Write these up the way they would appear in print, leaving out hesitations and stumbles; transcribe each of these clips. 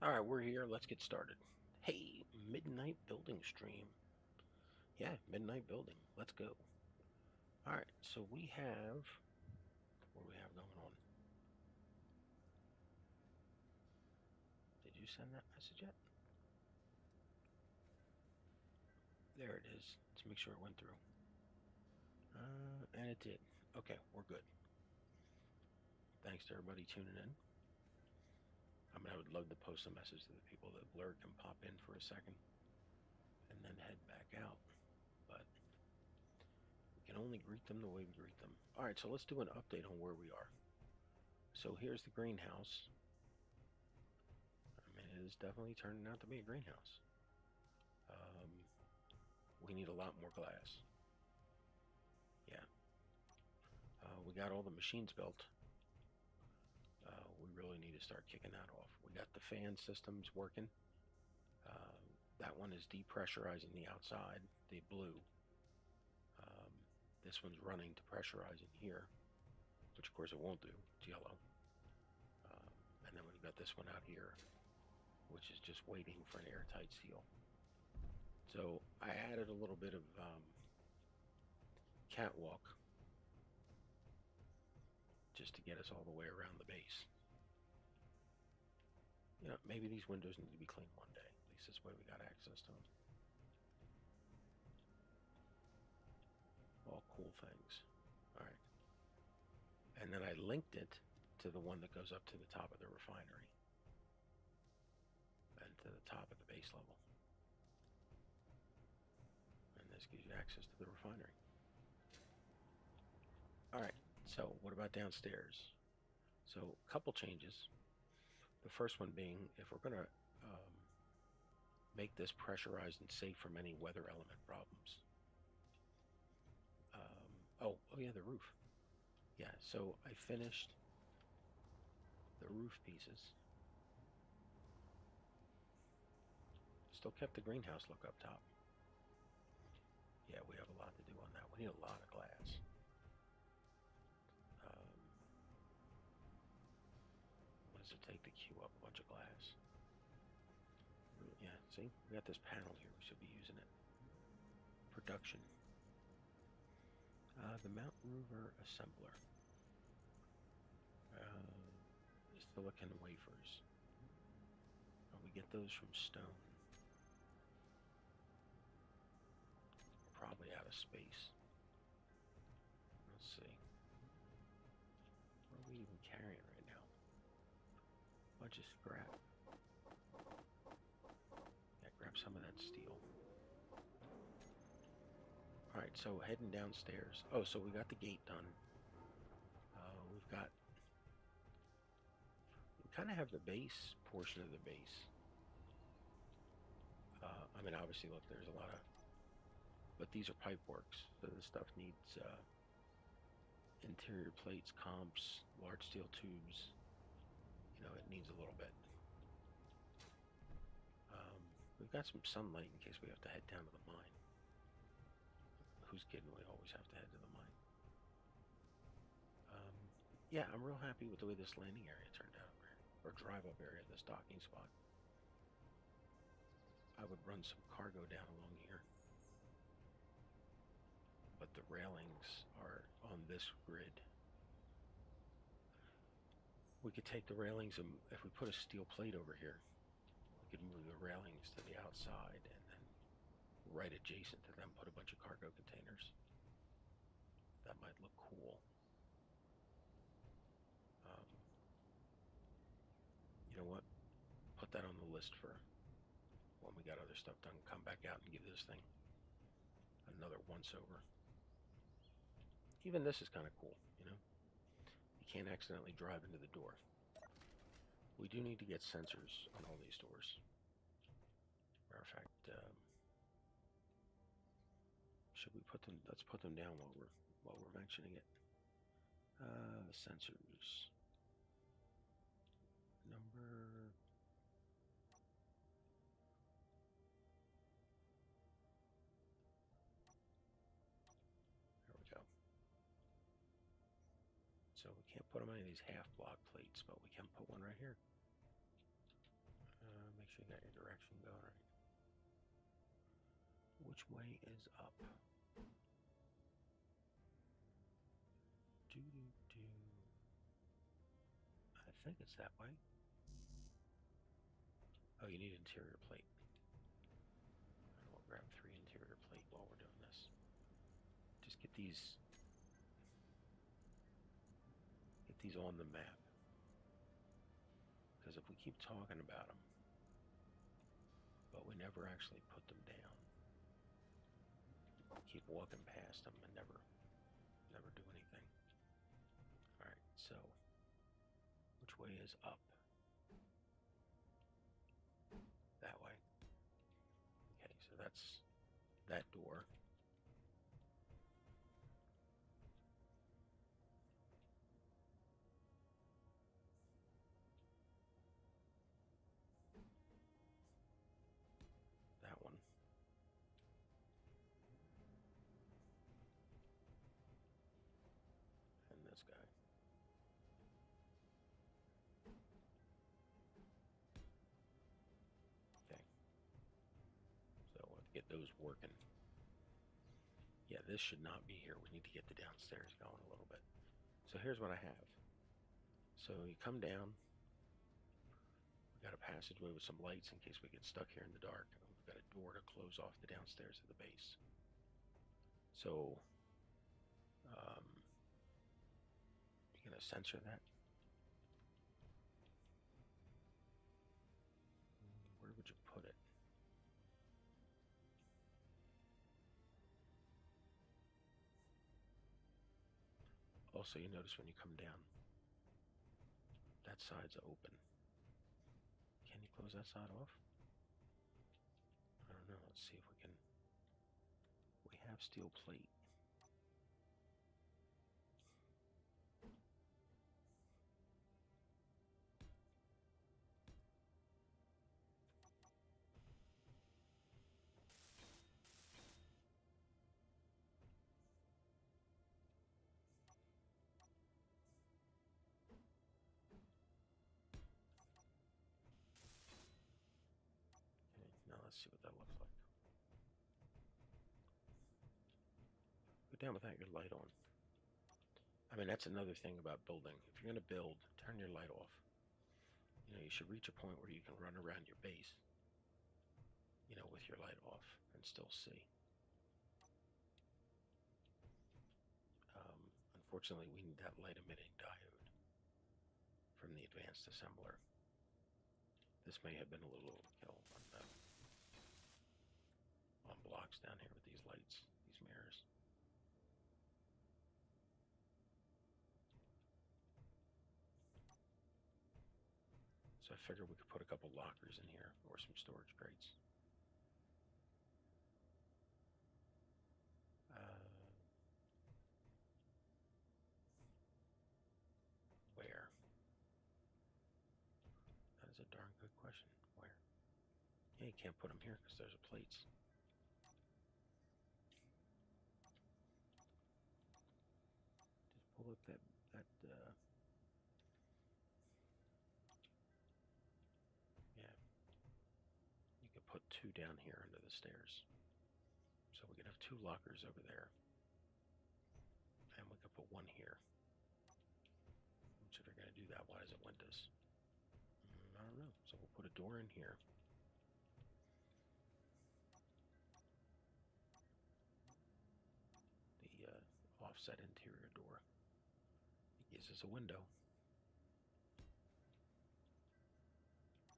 All right, we're here. Let's get started. Hey, midnight building stream. Yeah, midnight building. Let's go. All right, so we have what do we have going on? Did you send that message yet? There it is. Let's make sure it went through. And it did. Okay, we're good. Thanks to everybody tuning in. I would love to post a message to the people that Blur can pop in for a second and then head back out. But we can only greet them the way we greet them. All right, so let's do an update on where we are. So here's the greenhouse. It is definitely turning out to be a greenhouse. Um, we need a lot more glass. Yeah. We got all the machines built. We really need to start kicking that off. We got the fan systems working. Uh, that one is depressurizing the outside, the blue. Um, this one's running to pressurizing here, which of course it won't do. It's yellow. Um, and then we've got this one out here, which is just waiting for an airtight seal. So I added a little bit of catwalk just to get us all the way around the base. You know, maybe these windows need to be cleaned one day. At least this way we got access to them. All cool things. All right. And then I linked it to the one that goes up to the top of the refinery and to the top of the base level. And this gives you access to the refinery. All right. So what about downstairs? So a couple changes. The first one being, if we're going to make this pressurized and safe from any weather element problems. Oh yeah, the roof. Yeah, so I finished the roof pieces. Still kept the greenhouse look up top. Yeah, we have a lot to do on that. We need a lot of glass. What does it take to queue up a bunch of glass? Yeah, see, we got this panel here. We should be using it. Production. The Mountain Rover assembler. Silicon wafers. We get those from stone. Probably out of space. Let's see. What are we even carrying right now? Bunch of scrap. Yeah, grab some of that steel. Alright, so heading downstairs. Oh, so we got the gate done. We kind of have the base portion of the base. Obviously, look, there's a lot of, but these are pipe works, so this stuff needs interior plates, comps, large steel tubes. You know, it needs a little bit. We've got some sunlight in case we have to head down to the mine. Who's kidding? We always have to head to the mine. Yeah, I'm real happy with the way this landing area turned out, or drive-up area, this docking spot. I would run some cargo down along here, but the railings are on this grid. We could take the railings, and if we put a steel plate over here, we could move the railings to the outside, and then right adjacent to them put a bunch of cargo containers. That might look cool. You know what? Put that on the list for when we got other stuff done. Come back out and give this thing another once over. Even this is kind of cool, you know? You can't accidentally drive into the door. We do need to get sensors on all these doors. Matter of fact, should we put them? Let's put them down while we're mentioning it. Sensors. Number. There we go. So we can't put them on any of these half block plates, but we can put one right here. sure you got your direction going right. Which way is up? Do. I think it's that way. Oh, you need interior plate. And we'll grab 3 interior plate while we're doing this. Just get these on the map. Because if we keep talking about them, but we never actually put them down, we keep walking past them and never do anything. All right, so which way is up? That way. Okay, so that's that door. That one. And this guy. Okay. So we'll have to get those working. Yeah, this should not be here. We need to get the downstairs going a little bit. So here's what I have. So you come down. We've got a passageway with some lights in case we get stuck here in the dark. We've got a door to close off the downstairs of the base. So you're going to censor that. Where would you put it? Also, you notice when you come down, that side's open. Can you close that side off? I don't know. Let's see if we can. We have steel plate. Okay, now let's see what that looks like. Go down without your light on. I mean, that's another thing about building. If you're going to build, turn your light off. You know, you should reach a point where you can run around your base, you know, with your light off and still see. Unfortunately, we need that light emitting diode from the advanced assembler. This may have been a little overkill on blocks down here with these lights, these mirrors. So I figured we could put a couple lockers in here or some storage crates. Where? That is a darn good question. Where? Yeah, you can't put them here because there's plates. Just pull up that yeah. You could put 2 down here under the stairs. So we could have 2 lockers over there. And we could put 1 here. Which if you're going to do that, why is it windows? I don't know. So we'll put a door in here. The offset interior door. It gives us a window.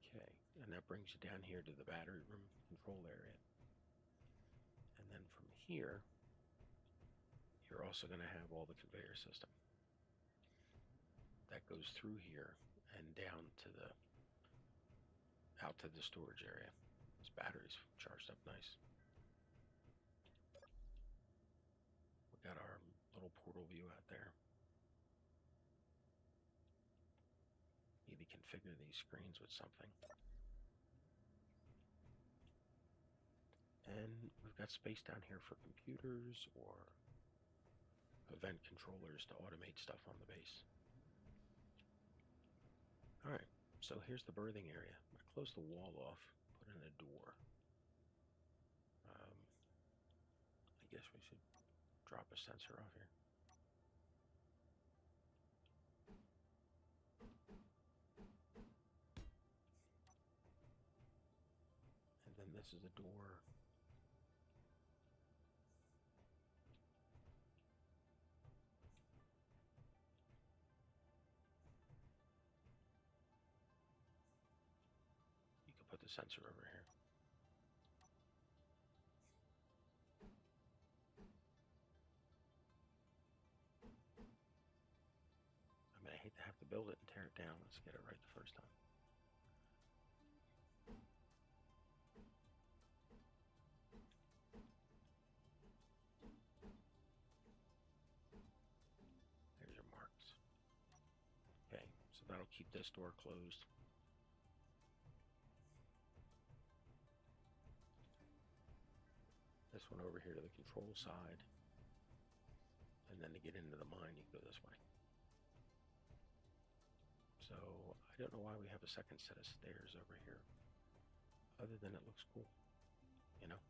Okay, and that brings you down here to the battery room control area. And then from here, you're also going to have all the conveyor system. That goes through here and down to out to the storage area. This battery's charged up nice. We got our little portal view out there. Maybe configure these screens with something. And we've got space down here for computers or event controllers to automate stuff on the base. Alright, So here's the berthing area. I close the wall off, put in a door. I guess we should drop a sensor off here. And then this is a door. You can put the sensor over here. I mean, I hate to have to build it and tear it down. Let's get it right the first time. There's your marks. Okay, so that'll keep this door closed. This one over here to the control side. And then to get into the mine, you go this way. So I don't know why we have a second set of stairs over here, other than it looks cool, you know?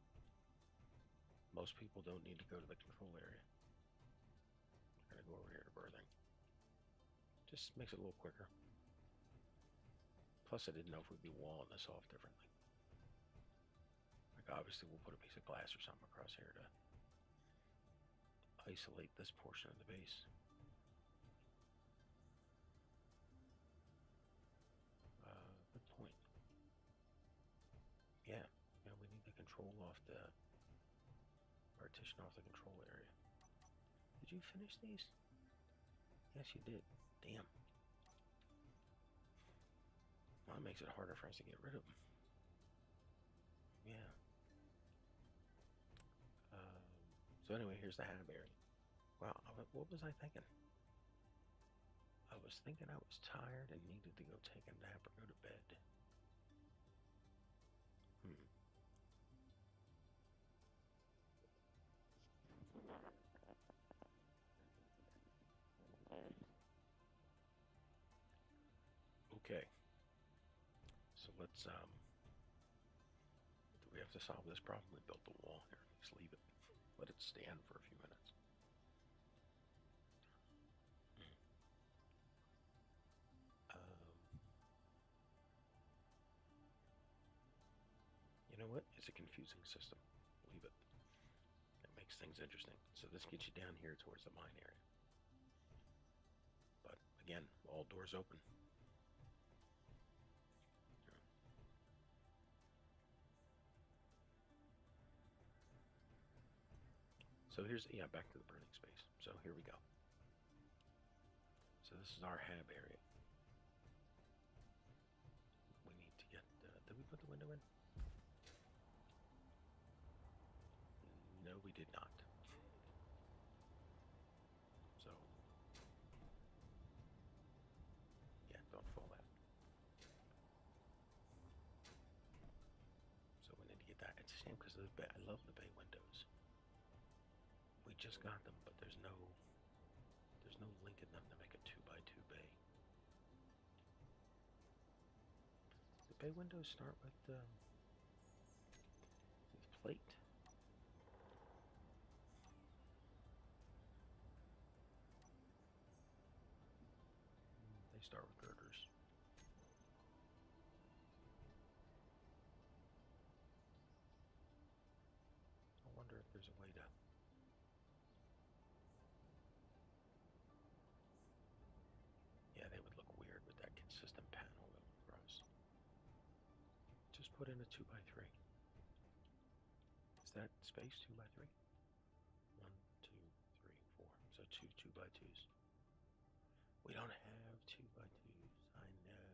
Most people don't need to go to the control area. We're gonna go over here to berthing. Just makes it a little quicker. Plus I didn't know if we'd be walling this off differently. Like obviously we'll put a piece of glass or something across here to isolate this portion of the base. Good point. Yeah, we need the control off the partition off the control area. Did you finish these? Yes, you did. Damn. Well, that makes it harder for us to get rid of them. Yeah. So anyway, here's the hab area. Wow, what was I thinking? I was thinking I was tired and needed to go take a nap or go to bed. Okay. So let's do we have to solve this problem? We built the wall here. Just leave it. Let it stand for a few minutes. You know what? It's a confusing system. Leave it. It makes things interesting. So this gets you down here towards the mine area. But again, all doors open. So here's, back to the burning space. So here we go. So this is our hab area. We need to get, did we put the window in? No, we did not. So, yeah, don't fall that. So we need to get that. It's a shame because I love the bay windows. We just got them, but there's no link in them to make a 2x2 bay. The bay windows start with plate. They start with girders. I wonder if there's a way to. Yeah, they would look weird with that consistent panel going across. Just put in a 2x3. Is that space 2x3? 1, 2, 3, 4. So two 2x2s. We don't have 2x2s. I know.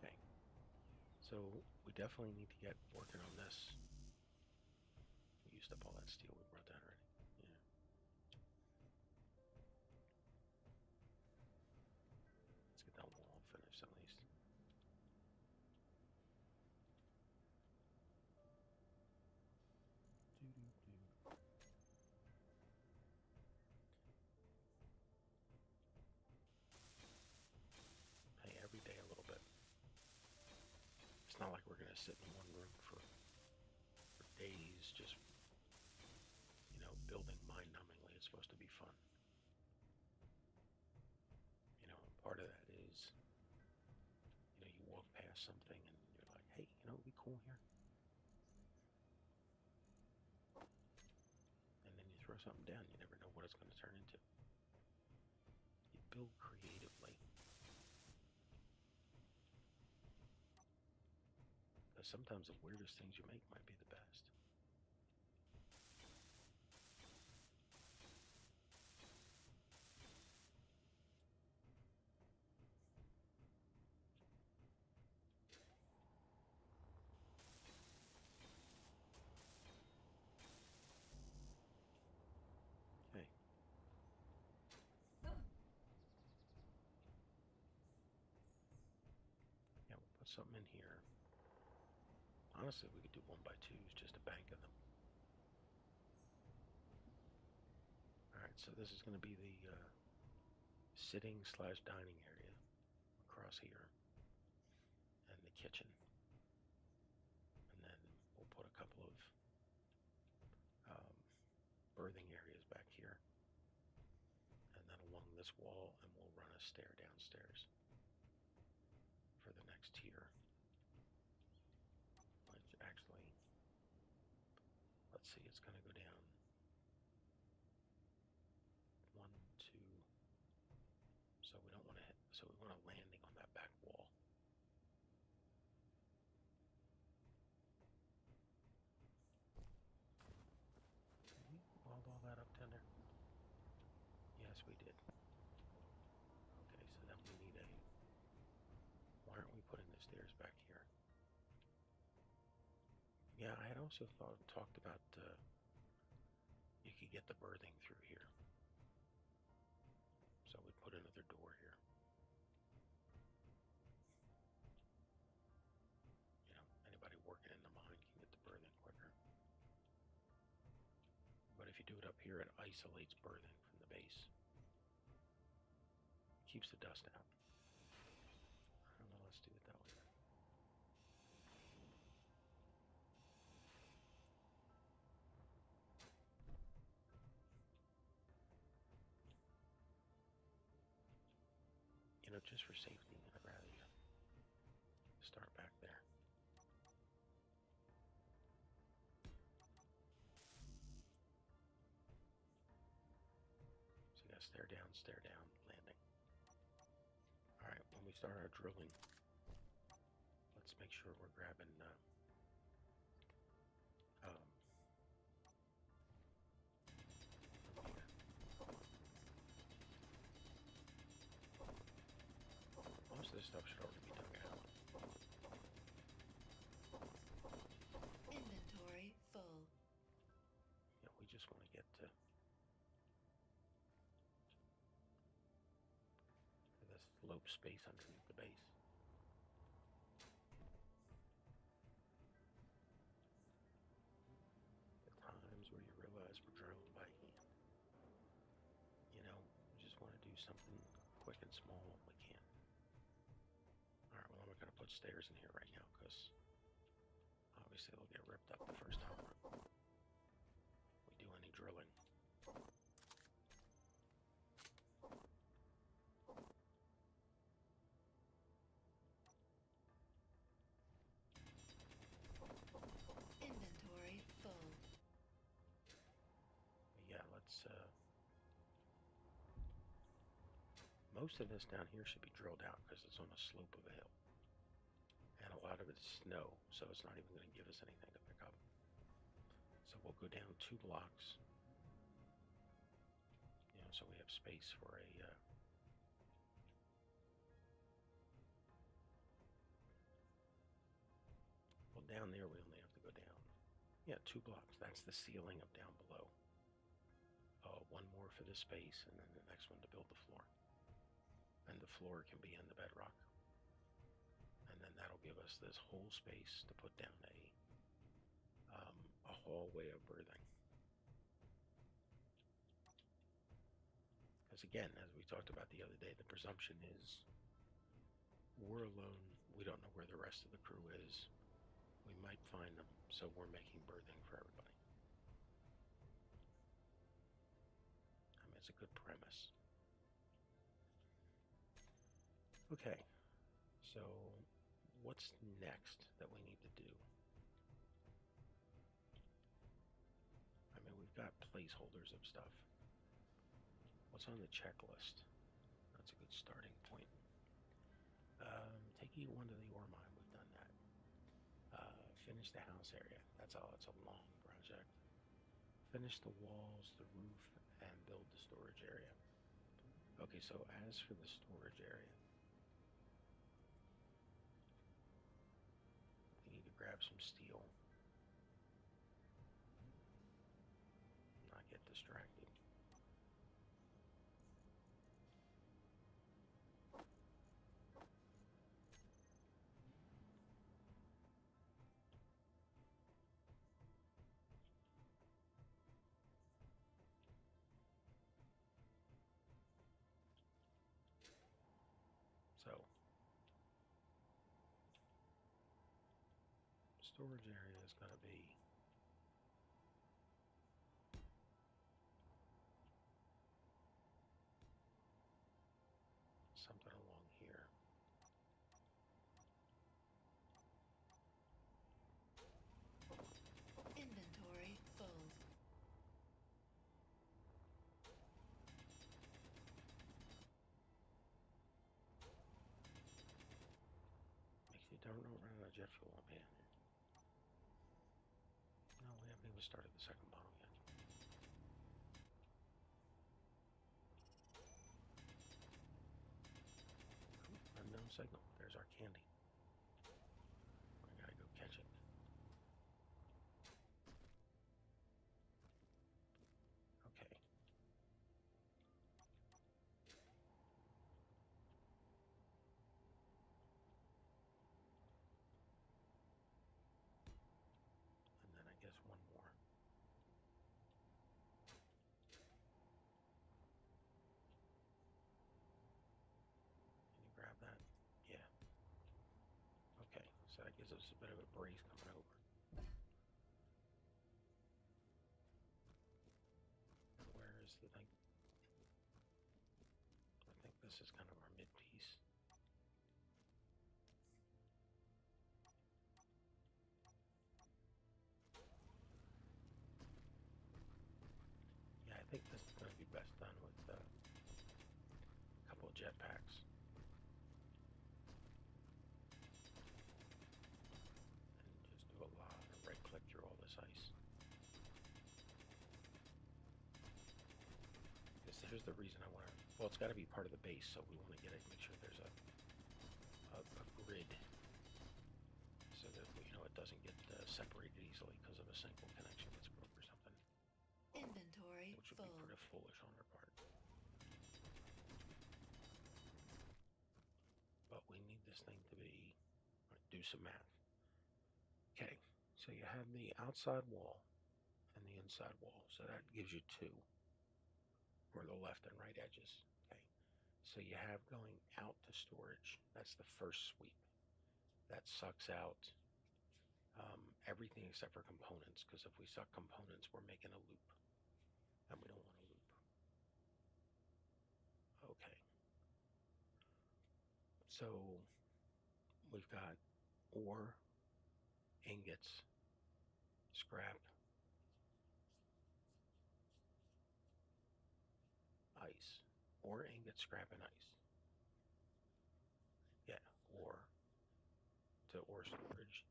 Okay. So we definitely need to get working on this. We used up all that steel we brought down already. Yeah. Let's get that wall finished at least. not like we're going to sit in one room for days just, building mind-numbingly. It's supposed to be fun. Part of that is, you walk past something and you're like, hey, it'd be cool here. And then you throw something down. You never know what it's going to turn into. You build creatively. Because sometimes the weirdest things you make might be the best. Okay. Yeah, we'll put something in here. Honestly, we could do 1x2s, just a bank of them. Alright, so this is going to be the sitting/dining area across here, and the kitchen. And then we'll put a couple of berthing areas back here, and then along this wall, and we'll run a stair downstairs for the next tier. Which actually, let's see, it's going to go down 1, 2. So we don't want to hit. So we want a landing on that back wall. Did we weld all that up down there? Yes, we did. Okay, so then we need a. Why aren't we putting the stairs back here? Yeah, I had also talked about you could get the berthing through here. So we'd put another door here. Anybody working in the mine can get the berthing quicker. But if you do it up here, it isolates berthing from the base. Keeps the dust out. I don't know, let's do it that way. Just for safety, I'd rather you start back there. So you got stair down, landing. Alright, when we start our drilling, let's make sure we're grabbing most of this stuff should already be dug out. Inventory full. Yeah, we just want to get to this slope space underneath the base. The times where you realize we're drilling by hand. We just want to do something quick and small when we can. Alright, well, I'm not going to put stairs in here right now because obviously they'll get ripped up the first time we do any drilling. Inventory full. Yeah, let's most of this down here should be drilled out because it's on a slope of a hill. And a lot of it's snow, so it's not even going to give us anything to pick up. So we'll go down 2 blocks. So we have space for a well, down there we only have to go down 2 blocks. That's the ceiling of down below. One more for the space, and then the next one to build the floor. And the floor can be in the bedrock. And then that'll give us this whole space to put down a hallway of berthing. Because again, as we talked about the other day, the presumption is we're alone we don't know where the rest of the crew is. We might find them, so we're making berthing for everybody. I mean, it's a good premise. Okay, so what's next that we need to do? I mean, we've got placeholders of stuff. What's on the checklist? That's a good starting point. Take E1 to the ore mine. We've done that. Finish the house area. That's all. It's a long project. Finish the walls, the roof, and build the storage area. Okay, so as for the storage area, we need to grab some steel. Not get distracted. So, storage area is going to be something along here. Inventory full. Makes you don't run out of jet fuel on me. No, we haven't even started the second bottle yet. Unknown signal. There's our candy. I gotta go catch it. Okay. And then I guess one more. Can you grab that? Yeah. Okay, so that gives us a bit of a breeze coming over. Where is the thing? I think this is kind of our mid piece. Yeah, I think this is going to be best done with a couple of jetpacks. And just do a lot of right click through all this ice. Because here's the reason I want to. Well, it's got to be part of the base, so we want to get it. Make sure there's a grid, so that it doesn't get separated easily because of a single connection that's broke or something. Inventory Which would full. be pretty foolish on our part. But we need this thing to be. Do some math. Okay, so you have the outside wall and the inside wall, so that gives you two, or the left and right edges. Okay, so you have going out to storage. That's the first sweep. That sucks out everything except for components, because if we suck components, we're making a loop, and we don't want a loop. Okay, so we've got ore, ingots, scrap, ice. Ore, ingot, scrap, and ice. Yeah, ore to ore storage.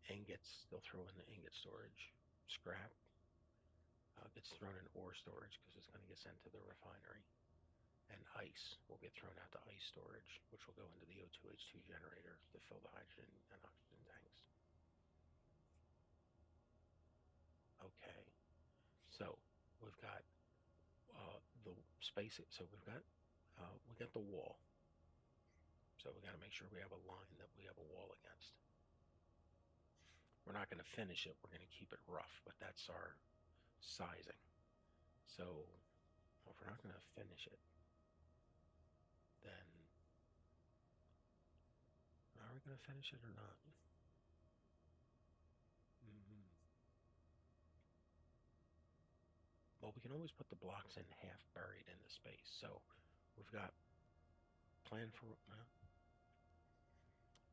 Ingots, they'll throw in the ingot storage. Scrap gets thrown in ore storage because it's going to get sent to the refinery. And ice will get thrown out to ice storage, which will go into the O2H2 generator to fill the hydrogen and oxygen tanks. Okay, so we've got the space. So we got the wall. So we got to make sure we have a line that we have a wall against. We're not going to finish it. We're going to keep it rough, but that's our sizing. So if we're not going to finish it, then are we going to finish it or not? Mm-hmm. Well, we can always put the blocks in half buried in the space. So we've got plan for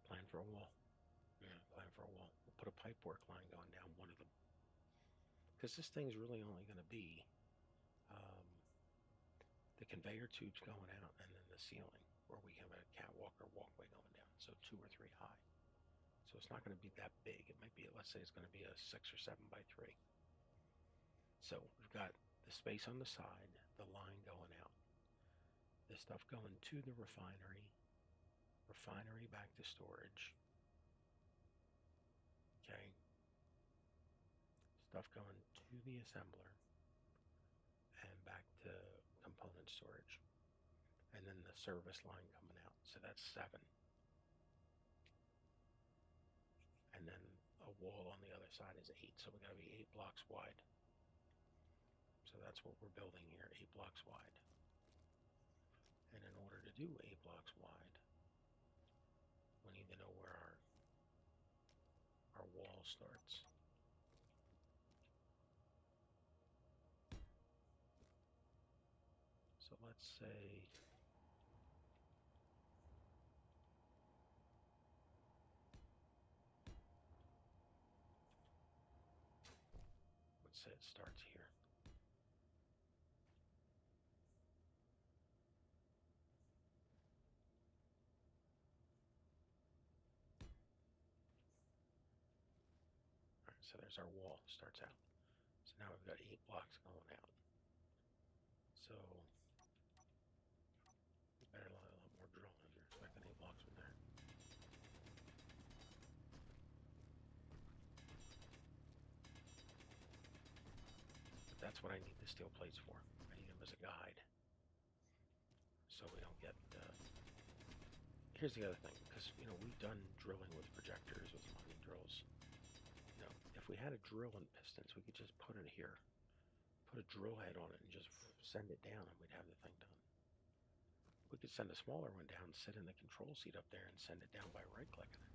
plan for a wall. Yeah, plan for a wall. We'll put a pipework line going down one of them because this thing's really only going to be um, the conveyor tubes going out and then the ceiling where we have a catwalk or walkway going down. So 2 or 3 high. So it's not going to be that big. It might be, let's say it's going to be a 6 or 7 by 3. So we've got the space on the side, the line going out, the stuff going to the refinery, refinery back to storage. Okay. Stuff going to the assembler and back to component storage. And then the service line coming out. So that's 7. And then a wall on the other side is 8. So we got to be 8 blocks wide. So that's what we're building here, 8 blocks wide. And in order to do 8 blocks wide, we need to know where our wall starts. So let's say it starts here. All right, so there's our wall, starts out. So now we've got 8 blocks going out. So we better let a lot more drill in. You're expecting 8 blocks from there. But that's what I need the steel plates for. I need them as a guide. So we don't get... Here's the other thing, because, we've done drilling with projectors, with mining drills. If we had a drill and pistons, we could just put it here, put a drill head on it, and just send it down, and we'd have the thing done. We could send a smaller one down, sit in the control seat up there, and send it down by right-clicking it.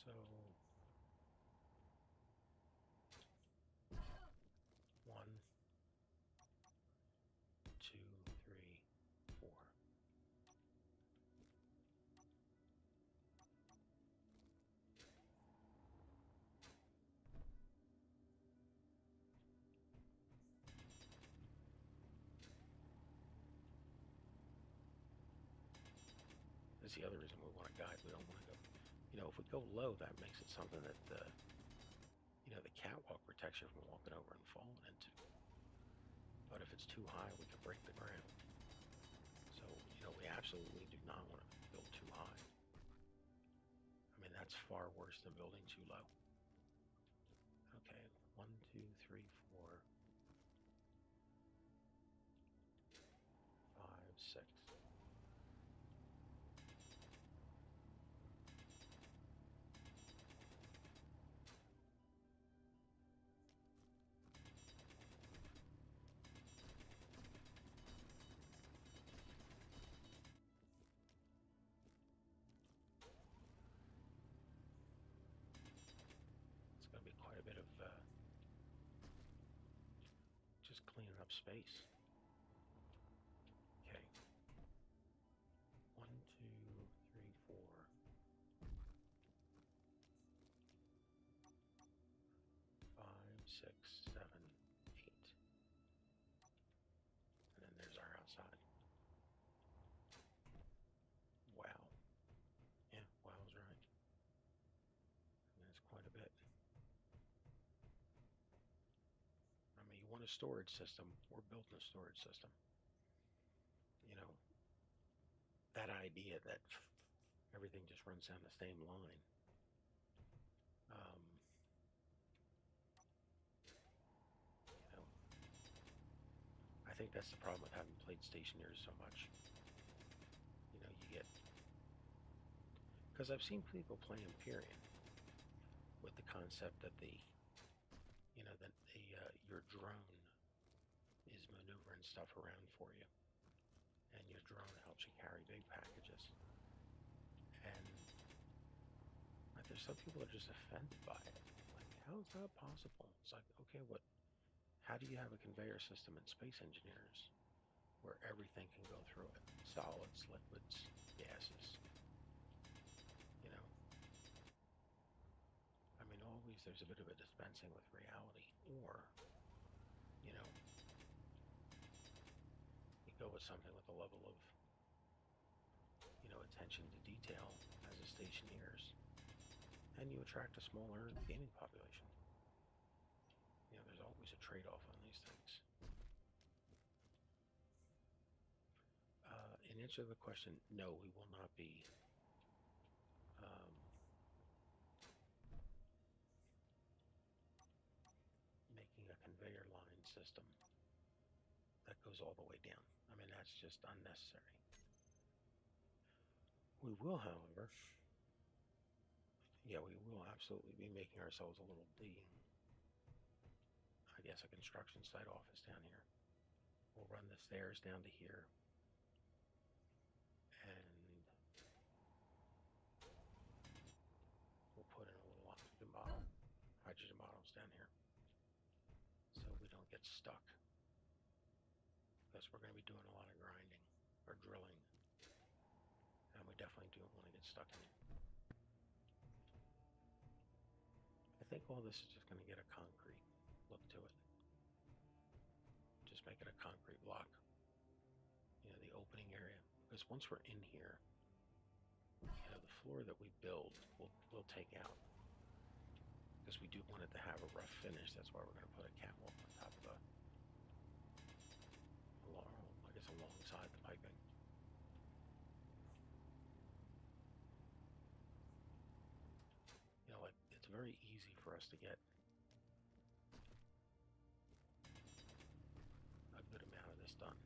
So 1, 2, 3, 4. That's the other reason we want a guide. We don't want to go, if we go low, that makes it something that the catwalk protects you from walking over and falling into. But if it's too high, we could break the ground. So, we absolutely do not want to build too high. I mean, that's far worse than building too low. Okay, 1, 2, 3, 4, 5, 6. It's going to be quite a bit of just cleaning up space. Okay. 1, 2, 3, 4. 5, 6, 7, 8. And then there's our outside. Wow. Yeah, wow's right. And that's quite a bit. I mean, you want a storage system. We're building a storage system. That idea that everything just runs down the same line. I think that's the problem with having plate stationers so much. You get... Because I've seen people play Empyrean with the concept that the your drone is maneuvering stuff around for you, and your drone helps you carry big packages. And there's some people that are just offended by it. Like, how is that possible? It's like, okay, what? How do you have a conveyor system in space engineers where everything can go through it? Solids, liquids, gases. You know, I mean, always there's a bit of a dispensing with reality, or you know, you go with something with a level of attention to detail as a stationeers, and you attract a smaller gaming population. There's always a trade-off on these things. In answer to the question, no, we will not be making a conveyor line system that goes all the way down. I mean, that's just unnecessary. We will, however, we will absolutely be making ourselves a little I guess, a construction site office down here. We'll run the stairs down to here, and we'll put in a little hydrogen bottles down here, so we don't get stuck. Because we're going to be doing a lot of grinding or drilling, and we definitely don't want to get stuck in it. I think all this is just going to get a concrete look to it. Just make it a concrete block. The opening area. Because once we're in here, the floor that we build, we'll take out. Because we do want it to have a rough finish. That's why we're going to put a catwalk on top of alongside the piping. It's very easy for us to get a good amount of this done.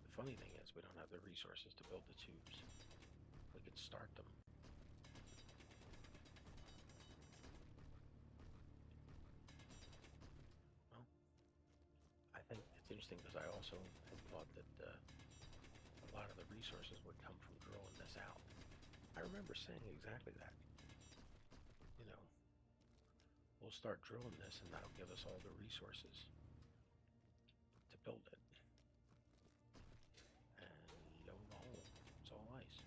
The funny thing is, we don't have the resources to build the tubes. We could start them. Well, I think it's interesting because I also had thought that a lot of the resources would come from drilling this out. I remember saying exactly that. We'll start drilling this, and that'll give us all the resources to build it. And lo and behold, it's all ice.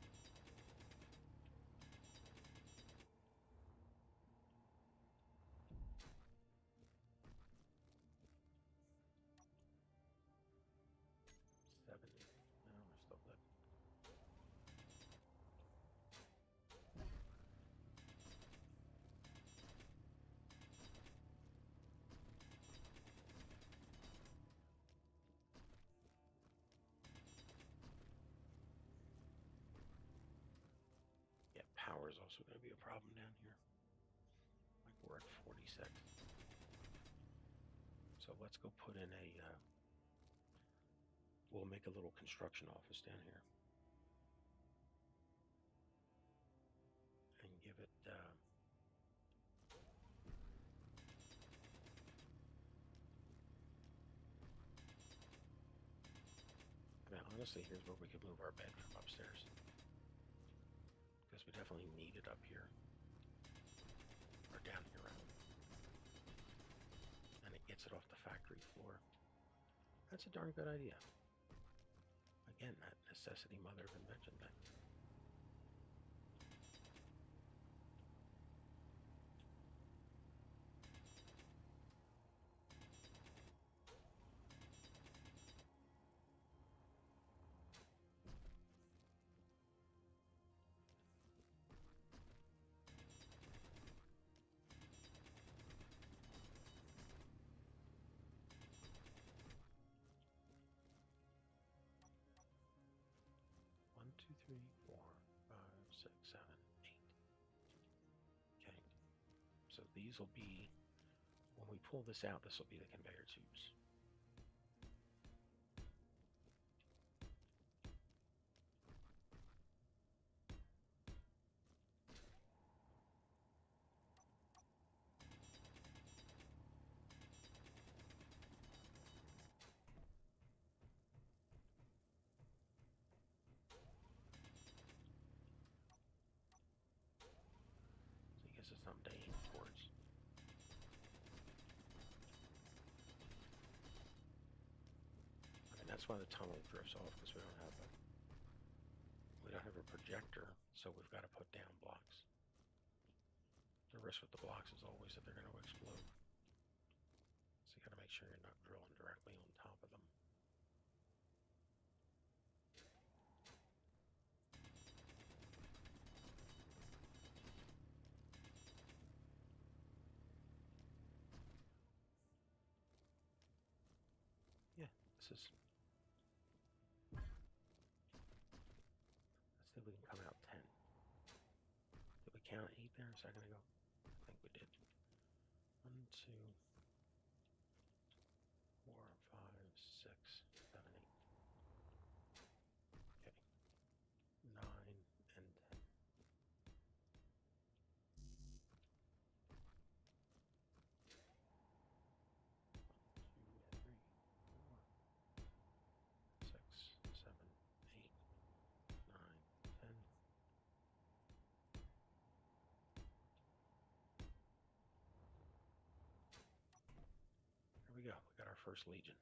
No, we're still good. Yeah, power is also going to be a problem down here. Like, we're at 46. So let's go put in we'll make a little construction office down here. And give it, honestly, here's where we could move our bed from upstairs. Because we definitely need it up here. Or down here, rather. And it gets it off the factory floor. That's a darn good idea. Again, that necessity mother of invention thing. One, two, three, 4, 5, 6, 7, 8. Okay. So these will be, when we pull this out, this will be the conveyor tubes. this is something to aim towards. I mean, that's why the tunnel drifts off, because we don't have a projector, so we've got to put down blocks. The risk with the blocks is always that they're going to explode. So you got to make sure you're not drilling directly on top of them. Yeah, this is... Let's see if we can come out 10. Did we count 8 there a second ago? I think we did. 1, 2, 4, 5, 6, 7, 8. Okay. 9 and 10. 6, 7, 8, 9, 10. There we go. We got our first legion.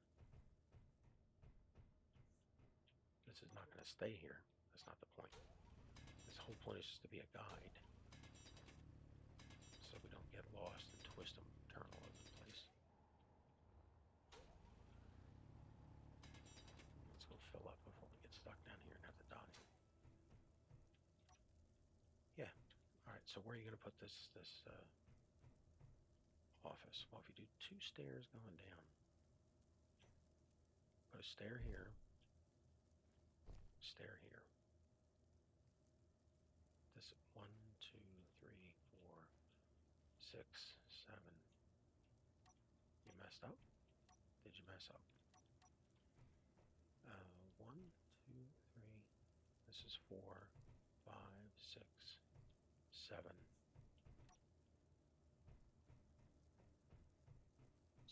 This is not going to stay here. That's not the point. This whole point is just to be a guide, so we don't get lost and twist them, turn all over the place. Let's go fill up before we get stuck down here and have to die. Yeah. All right. So where are you going to put this office? Well, if you do 2 stairs going down, put a stair here, stair here. This 1, 2, 3, 4, 6, 7. You messed up? Did you mess up? 1, 2, 3. This is 4, 5, 6, 7.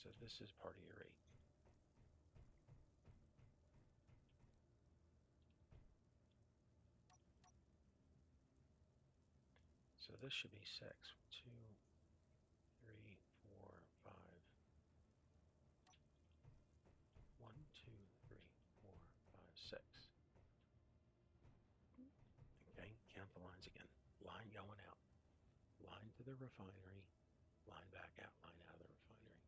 So this is part of your 8. So this should be 6. 2, 3, 4, 5. 1, 2, 3, 4, 5, 6. Okay, count the lines again. Line going out. Line to the refinery. Line back out. Line out of the refinery.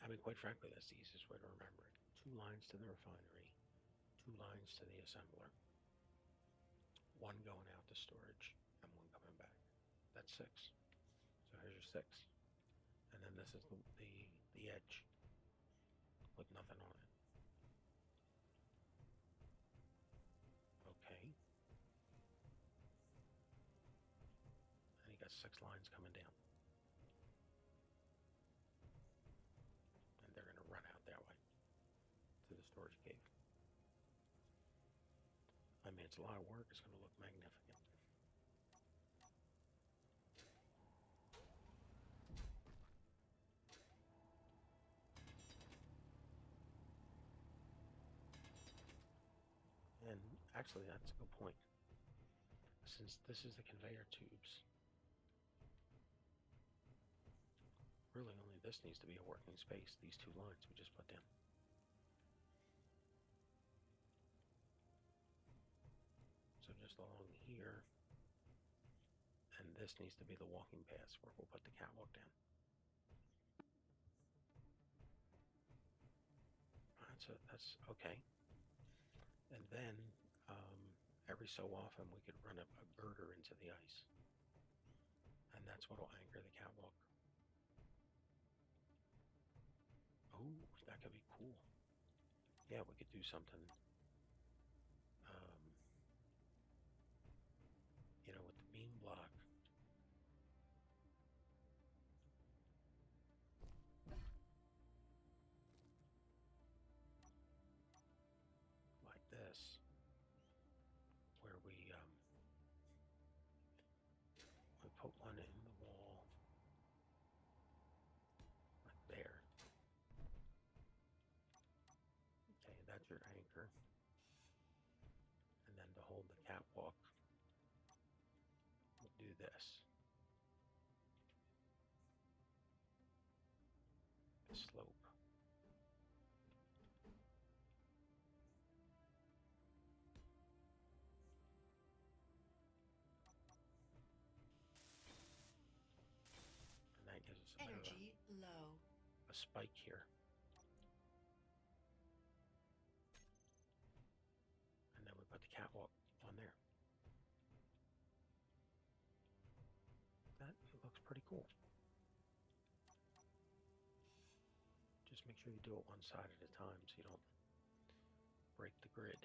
I mean, quite frankly, that's the easiest way to remember it. 2 lines to the refinery. 2 lines to the assembler. 1 going out to storage and 1 coming back. That's 6. So here's your 6. And then this is the edge with nothing on it. Okay. And you got 6 lines coming down. And they're going to run out that way to the storage cave. I mean, it's a lot of work. It's going to look magnificent. And actually, that's a good point. Since this is the conveyor tubes, really only this needs to be a working space. These 2 lines we just put down. So just along here, and this needs to be the walking paths where we'll put the catwalk down. That's okay. And then every so often we could run a girder into the ice, and that's what will anchor the catwalk. Oh, that could be cool. Yeah, we could do something. With the beam block. Like this. Where we put 1 in the wall. Like there. Okay, that's your anchor. And then to hold the catwalk, we'll do this. The slope. And that gives us a bit of Energy low. a spike here. And then we put the catwalk on there. That looks pretty cool. Just make sure you do it one side at a time so you don't break the grid.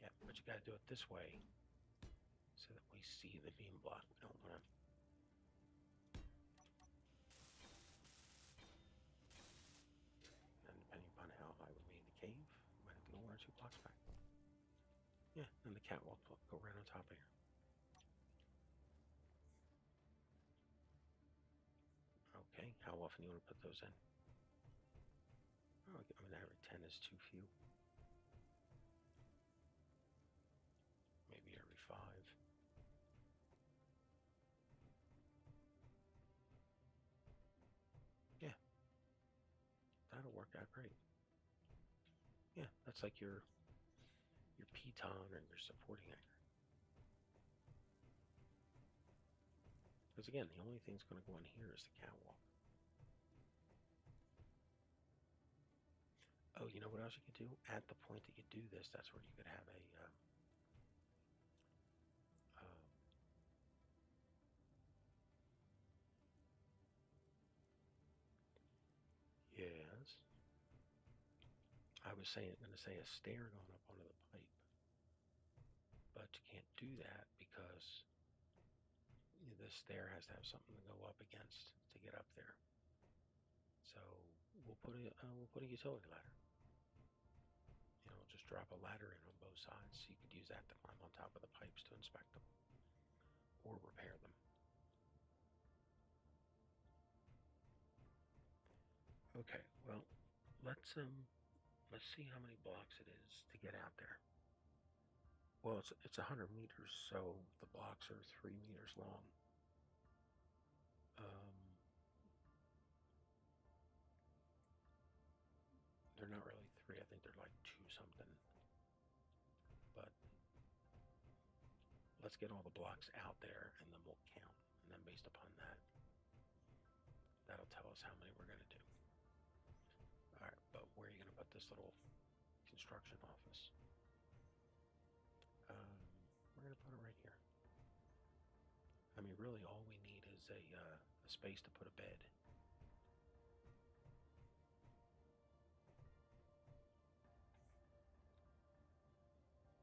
Yeah, but you got to do it this way so that we see the beam block. We don't want to. And depending upon how high we made the cave, we might have to go 1 or 2 blocks back. Yeah, and the catwalk will go right on top of here. Okay, how often do you want to put those in? Oh, I mean, every 10 is too few. Maybe every 5. Yeah, that'll work out great. Yeah, that's like your piton or your supporting anchor. Because again, the only thing that's going to go in here is the catwalk. Oh, you know what else you could do? At the point that you do this, that's where you could have a yes. I was going to say a stair going up onto the pipe, but you can't do that because the stair has to have something to go up against to get up there. So we'll put a utility ladder. You know, just drop a ladder in on both sides. So you could use that to climb on top of the pipes to inspect them or repair them. Okay, well, let's see how many blocks it is to get out there. Well, it's 100 meters, so the blocks are 3 meters long. They're not really 3. I think they're like 2 something. But let's get all the blocks out there, and then we'll count. And then based upon that, that'll tell us how many we're going to do. All right, but where are you going to put this little construction office? We're going to put it right here. I mean, really, all we need is a space to put a bed.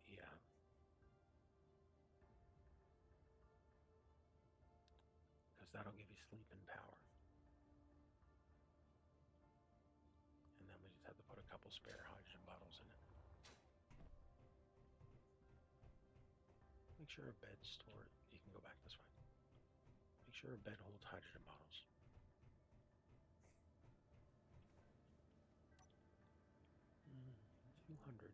Yeah. Because that'll give you sleeping power. And then we just have to put a couple spare hydrogen bottles in it. Make sure a bed's stored. You can go back this way. Make sure a bed holds hydrogen bottles. Mm, 200.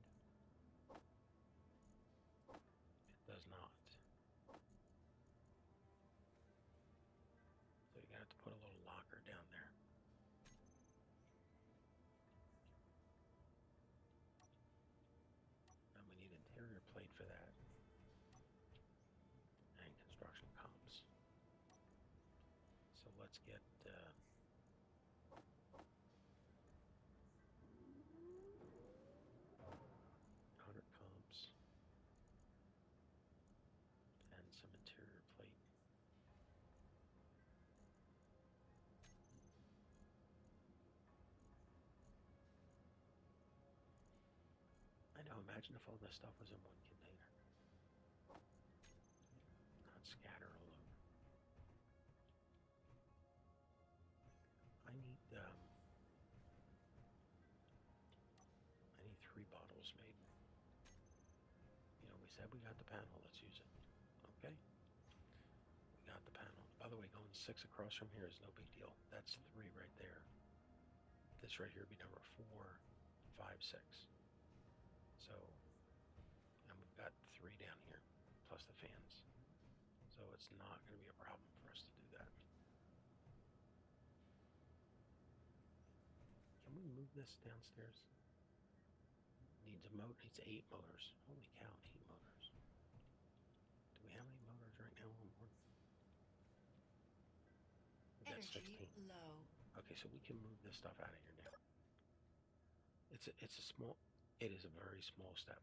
It does not. So you're gonna have to put a little locker down there. And we need interior plate for that. And construction comps. So let's get 100 comps and some interior plate. I know, imagine if all this stuff was in one container. Not scatter all over. I need 3 bottles made. You know, we said we got the panel, let's use it. Okay? We got the panel. By the way, going 6 across from here is no big deal. That's 3 right there. This right here would be number 4, 5, 6. So, and we've got 3 down here, plus the fans. So it's not going to be a problem for us to do that. Can we move this downstairs? Needs 8 motors. Holy cow, 8 motors. Do we have any motors right now on board? We got Energy 16. low. Okay, so we can move this stuff out of here now. It is a very small step.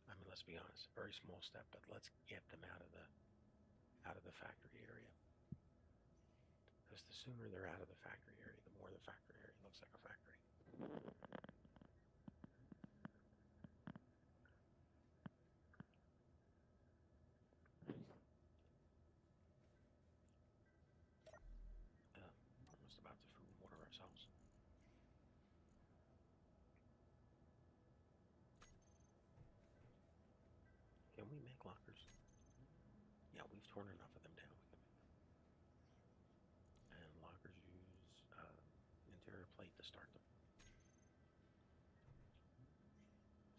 I mean, let's be honest, very small step, but let's get them out of the factory area. Because the sooner they're out of the factory area, the more the factory area looks like a factory. Almost about to food and water ourselves. Can we make lockers? Yeah, we've torn enough of them down. We can make them. And lockers use interior plate to start them.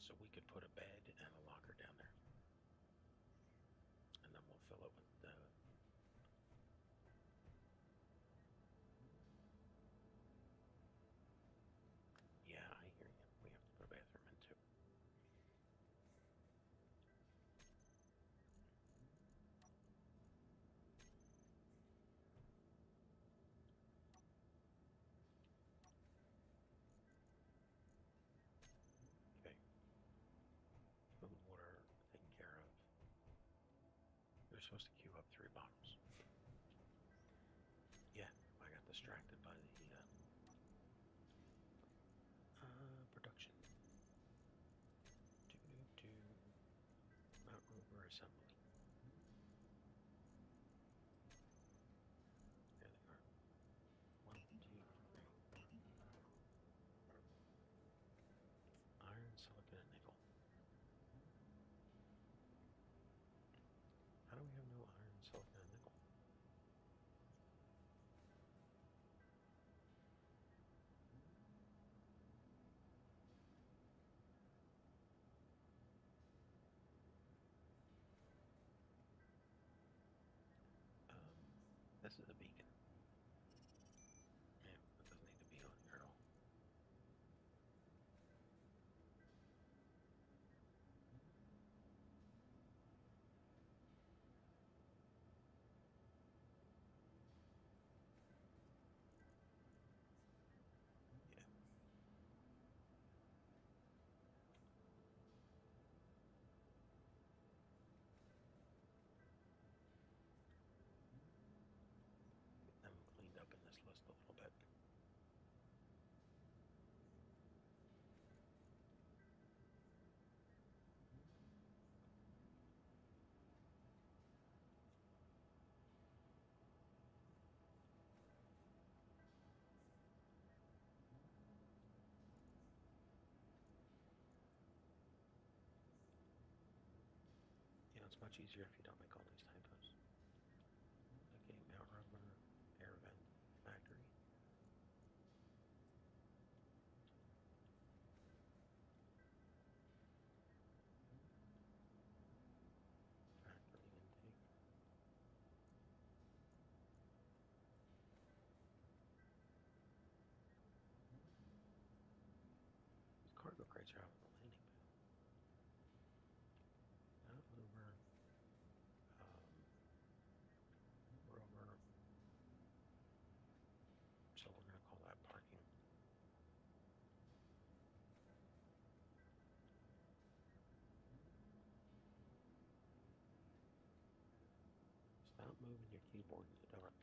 So we could put a bed and a locker down there. And then we'll fill it with yeah, I hear you. We have to put a bathroom in too. Okay. Food and water taken care of. You're supposed to queue up 3 bottles. Yeah, I got distracted by the production. Mount Rover assembly. There they are. 1, 2, 3. Iron, silicon, and nickel. How do we have no iron, silicon, and nickel? This is a beacon. Yeah, it doesn't need to be on here at all. Yeah. Get them cleaned up in this list a little bit. You know, it's much easier if you don't make all these typos. Okay, Mount Rover, air vent, factory. Factory intake. These cargo crates are out on the landing pad. Mount Rover, Rover. So we're going to call that parking. Stop moving your keyboard in the dark.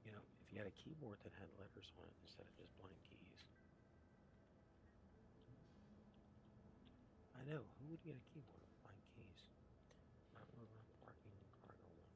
You know, if you had a keyboard that had letters on it instead of just blank keys. I know, who would get a keyboard with blank keys? Mount Rover, parking, cargo one.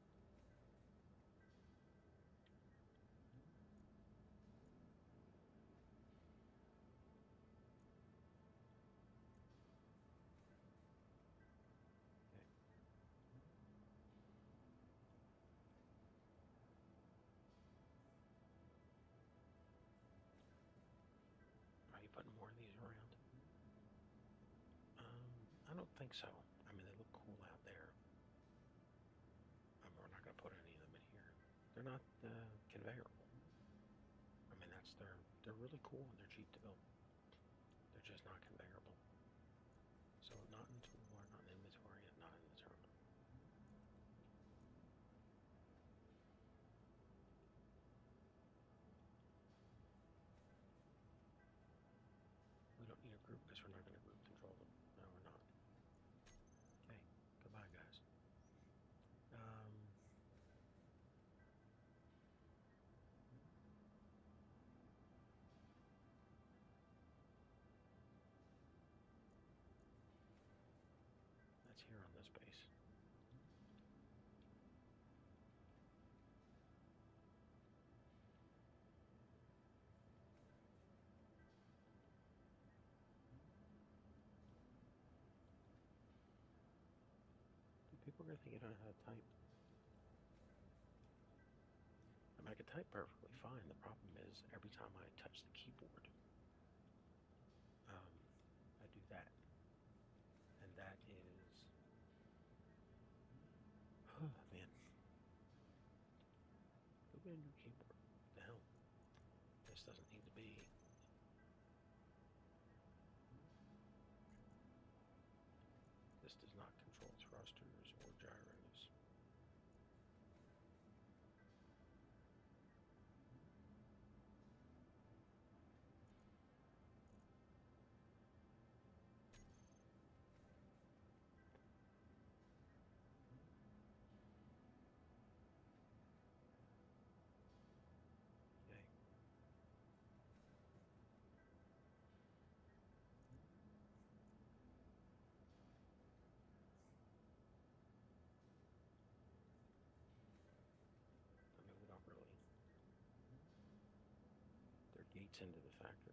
don't think so. I mean, they look cool out there. We're not going to put any of them in here. They're not conveyable. I mean, they're really cool and they're cheap to build. They're just not conveyable. So not in toolbar, not in inventory, and not in the terminal. We don't need a group because we're not going to group control them. No, we're not. Okay, goodbye, guys. That's here on this base. People are going to think you don't know how to type. I mean, I can type perfectly fine. The problem is every time I touch the keyboard, I do that. And that is... Oh, man. Go get a new keyboard. What the hell? This doesn't need to be... This does not control thrusters or gyros. Okay. I mean, we don't really... They're gates into the factory.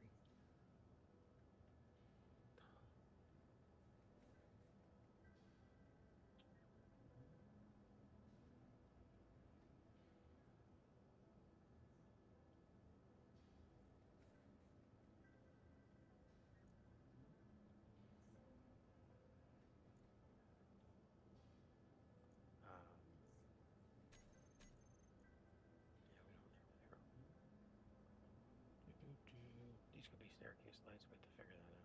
These could be staircase lights. We have to figure that out.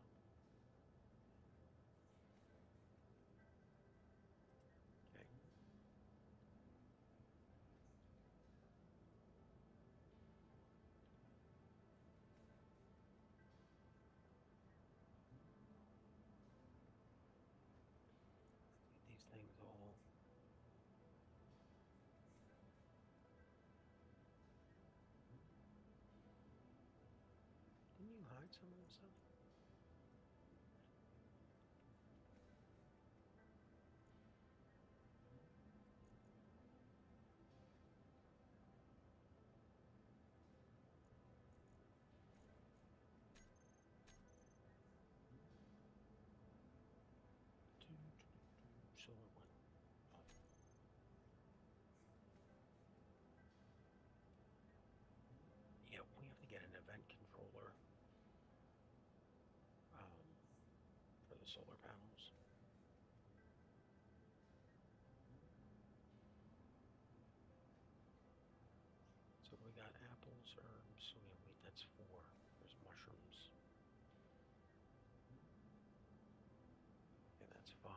Okay. These things all... Didn't you hide some of this stuff? Solar one. Oh. Yeah, we have to get an event controller for the solar panels. So we got apples, herbs, soya wheat, that's 4. There's mushrooms. Okay, that's 5.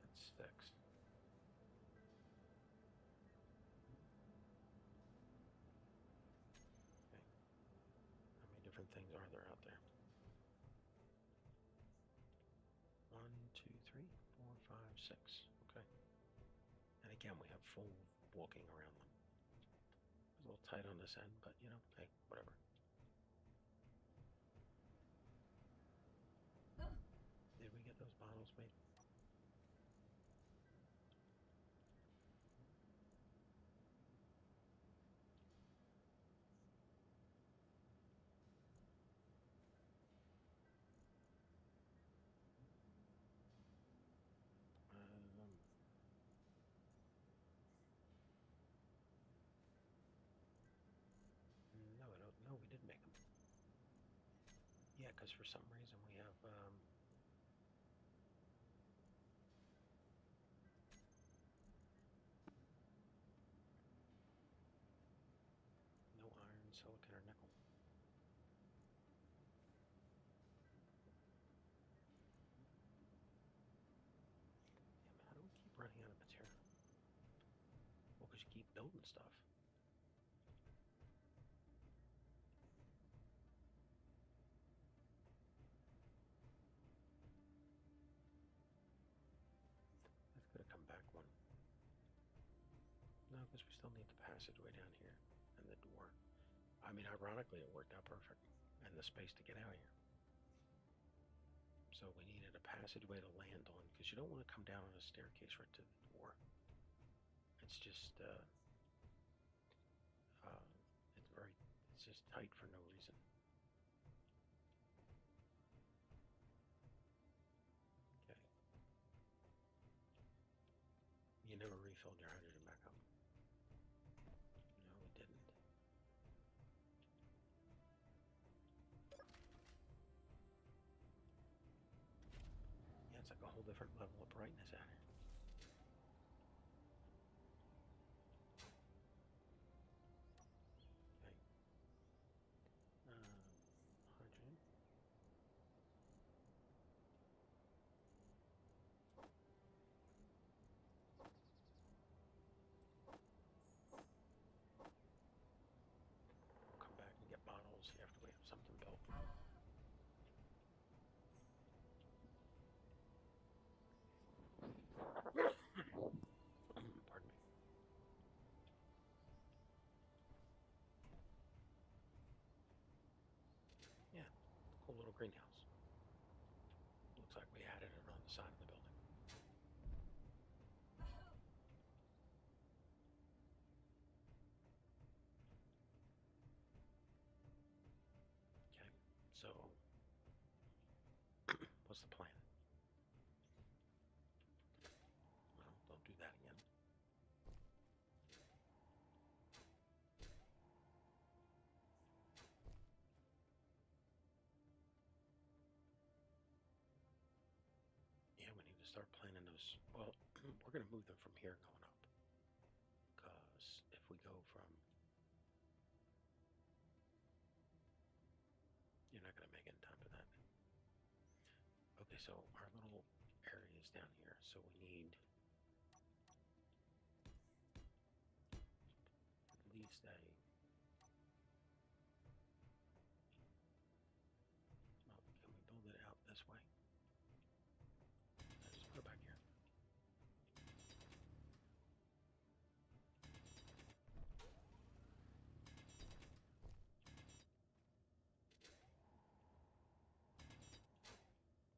That's 6. Okay. How many different things are there out there? 1, 2, 3, 4, 5, 6. Okay. And again, we have full walking around them. It's a little tight on this end, but you know, hey, whatever. Did we get those bottles made? because for some reason we have no iron, silicon, or nickel. Yeah, but how do we keep running out of material? Well, because you keep building stuff. That's gonna come back one. No, because we still need the passageway down here and the door. I mean, ironically, it worked out perfect, and the space to get out here. So we needed a passageway to land on, because you don't want to come down on a staircase right to the door. It's just, it's just tight for no reason. Okay. You never refilled your hydrogen back up. No, we didn't. Yeah, it's like a whole different level of brightness out here. Okay. Hydrogen. We'll come back and get bottles after we have something built. Pardon me. Yeah, cool little greenhouse. Looks like we added it on the side of the building. Okay, so what's the plan? Well, don't do that again. Yeah, we need to start planning those. Well, we're going to move them from here going up. Because if we go from... You're not going to make it in time for that. Okay, so our little area is down here. So we need at least a... Well, can we build it out this way? Just put it back here.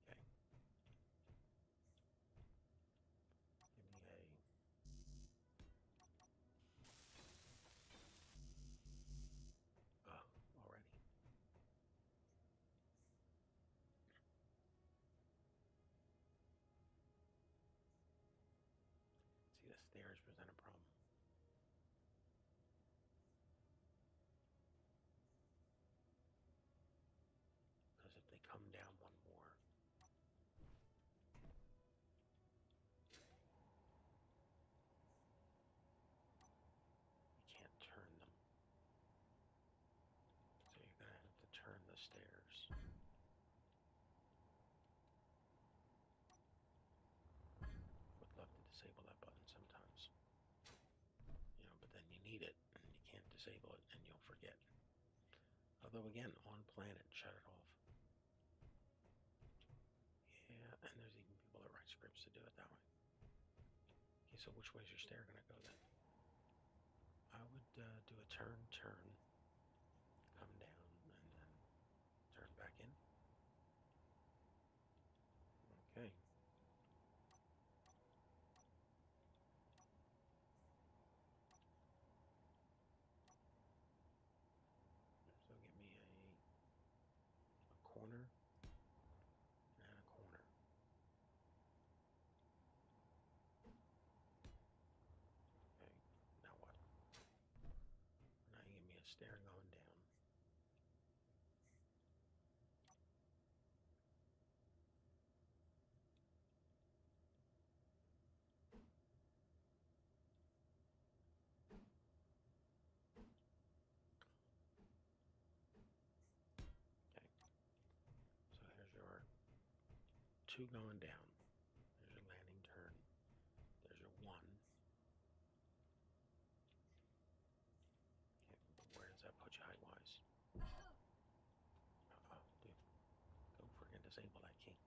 Okay. Give me a... already. See, the stairs present a problem. Because if they come down one more, you can't turn them. So you're going to have to turn the stairs. Would love to disable that button sometimes. You know, but then you need it, and you can't disable it, and you'll forget. Although, again, on planet, shut it off. Yeah, and there's even people that write scripts to do it that way. Okay, so which way is your stair going to go then? I would do a turn, come down, and then turn back in. Okay. So give me a corner and a corner. Okay, now what? Now you give me a stair going down. 2 going down. There's your landing turn. There's your 1. Okay, where does that put you height-wise? Uh-oh, dude. Go freaking disable that key.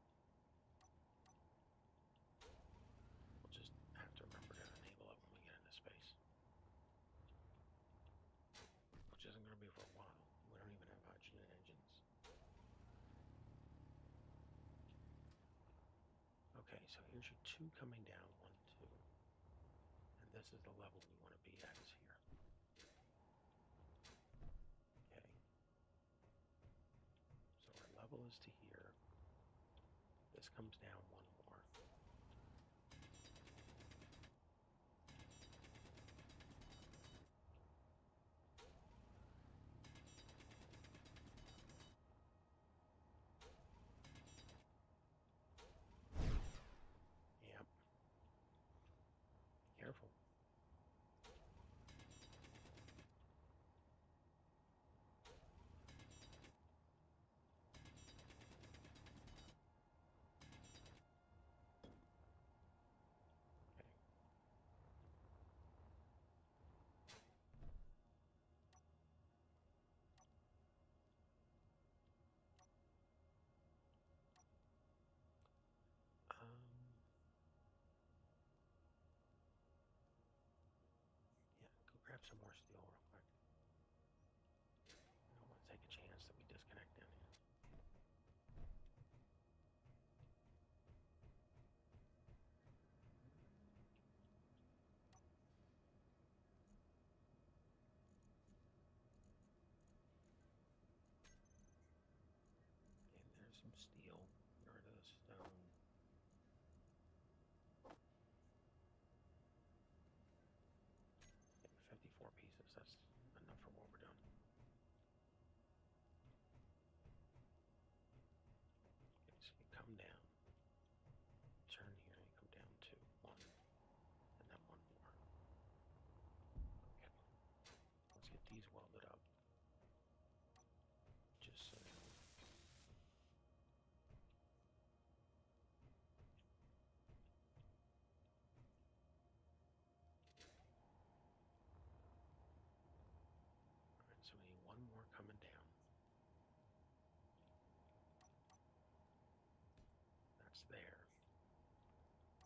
We'll just have to remember to enable it when we get into space. Which isn't going to be for a while. We don't even have hydrogen engines. Okay, so here's your 2 coming down, 1, 2. And this is the level we want to be at, is here. Okay. So our level is to here. This comes down 1 more. Yep. Careful. Yeah, go grab some more steel real quick. I don't want to take a chance that we disconnect down here. And there's some steel. Get rid of the stone. Okay, 54 pieces. That's enough for what we're doing. Okay, so you come down. Turn here, you come down 2, 1, and then 1 more. Okay. Let's get these welded up. Just so you know. Alright, so we need 1 more coming down. That's there.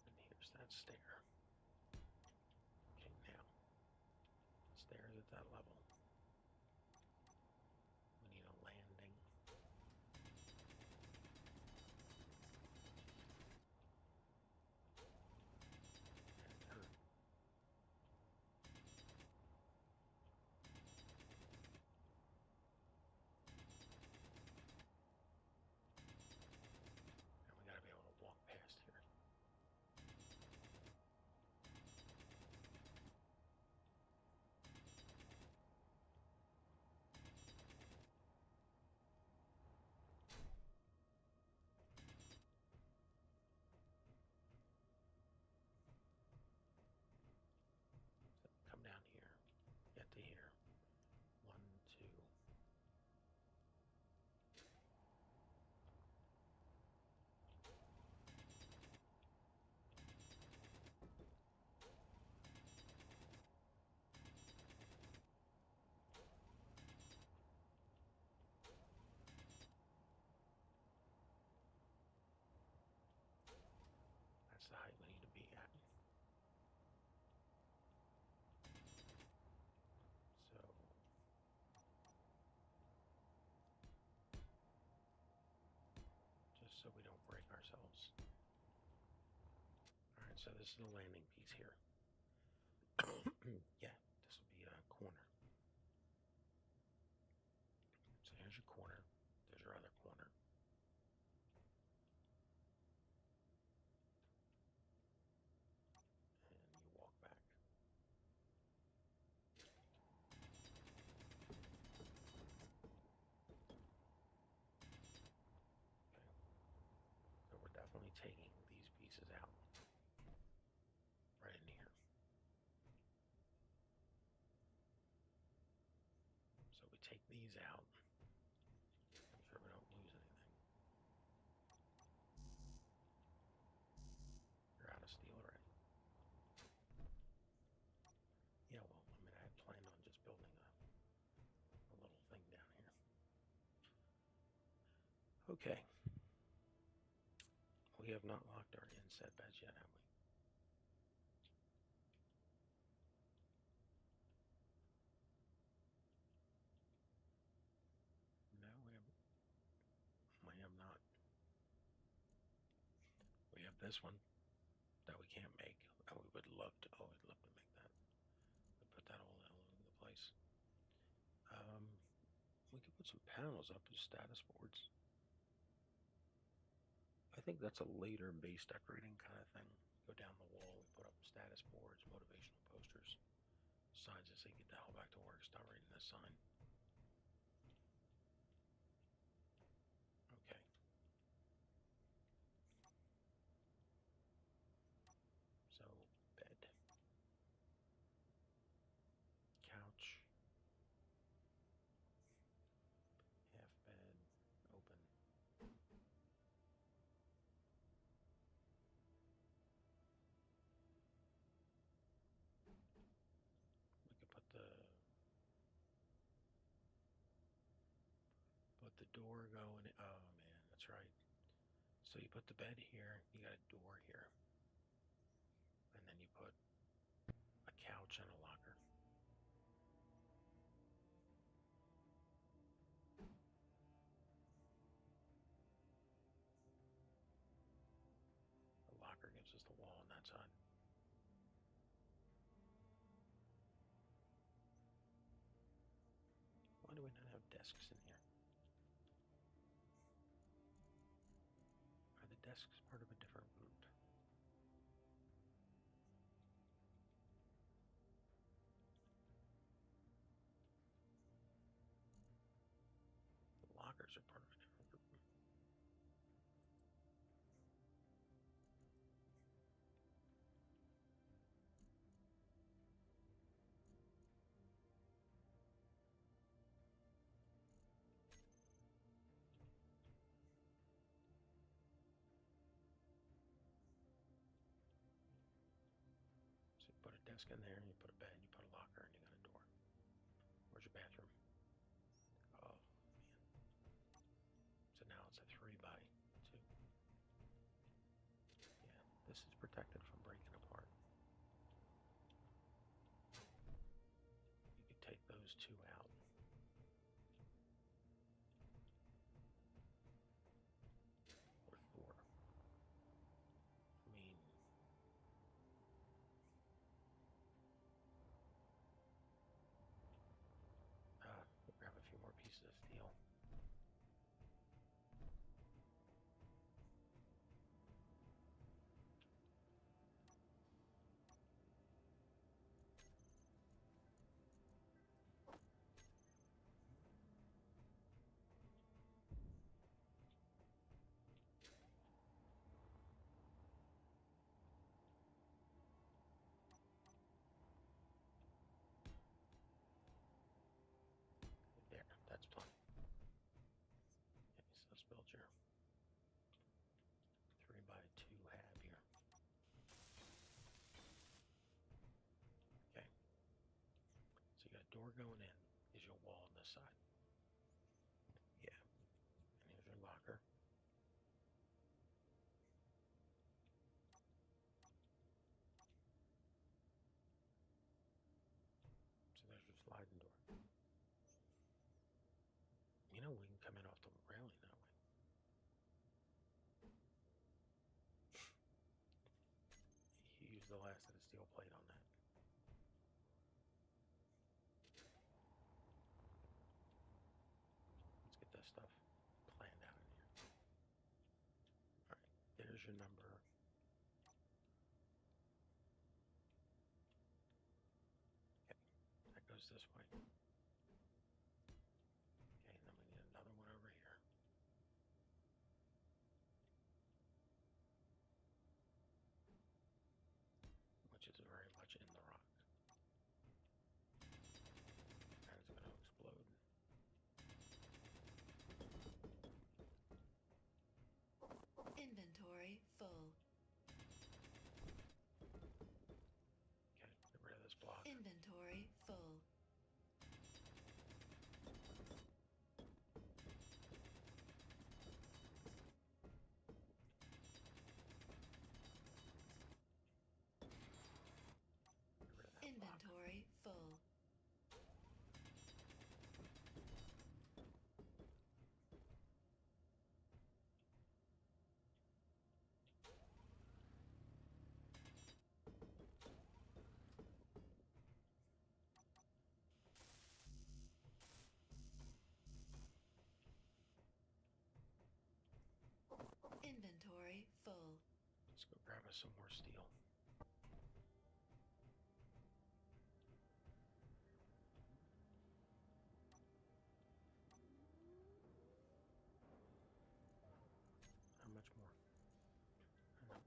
And here's that stair. Okay, now. Stairs at that level. We need a landing. And turn. And we gotta be able to walk past here. So come down here. Get to here. 1, 2. That's the height we need to be at. So just so we don't break ourselves. Alright, so this is the landing piece here. Yeah, this will be a corner. So here's your corner. There's your other corner. And you walk back. Okay. So we're definitely taking these pieces out. Right in here. So we take these out. Make sure we don't lose anything. Okay. We have not locked our inset beds yet, have we? No, we have not. We have this one that we can't make. Oh, we would love to. Oh, we'd love to make that. We put that all over the place. We could put some panels up as status boards. I think that's a later base decorating kind of thing. Go down the wall, we put up status boards, motivational posters, signs that say get the hell back to work, stop reading this sign. Okay. So, bed, couch, half bed, open. We could put the door going. Oh man, that's right. So you put the bed here, you got a door here, and then you put a couch and a locker. The locker gives us the wall on that side. Why do we not have desks in here? Are the desks part of a different route? The lockers are part of a different route. So you put a desk in there, you put a bed, you put a locker, and you got a door. Where's your bathroom? Oh, man. So now it's a 3x2. Yeah, this is protected from breaking apart. You could take those two out. Or four. I mean, we'll grab a few more pieces of steel. There, that's plenty. Okay, so let's build your 3x2 hab here. Okay. So you got a door going in. Is your wall on this side? Yeah. And here's your locker. So there's your sliding door. You know, we can come in off the railing that way. You use the last of the steel plate on that. Let's get this stuff planned out in here. All right, there's your number. Okay, that goes this way. Okay, and then we need another one over here. Which is very much in the rock. And it's going to explode. Inventory full. Okay, get rid of this block. Inventory full. us some more steel. How much more? I don't know.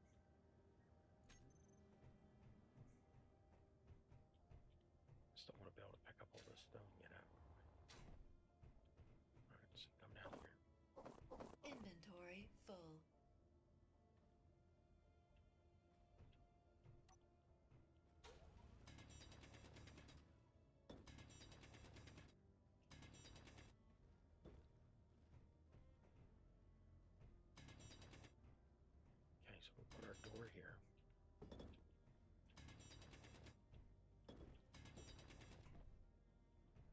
Still want to be able to pick up all this stone and get out of the way. Alright, so come down here. Inventory full. Okay, so we'll put our door here.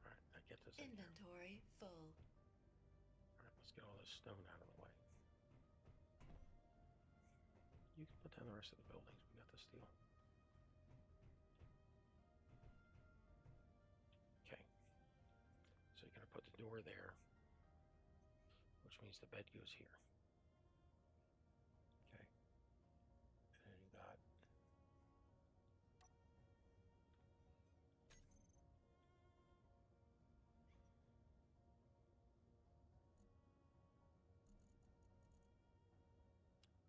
Alright, that gets us in here. Inventory full. Alright, let's get all this stone out of the way. You can put down the rest of the buildings. We got the steel. Okay. So you're going to put the door there, which means the bed goes here. Okay. And then you got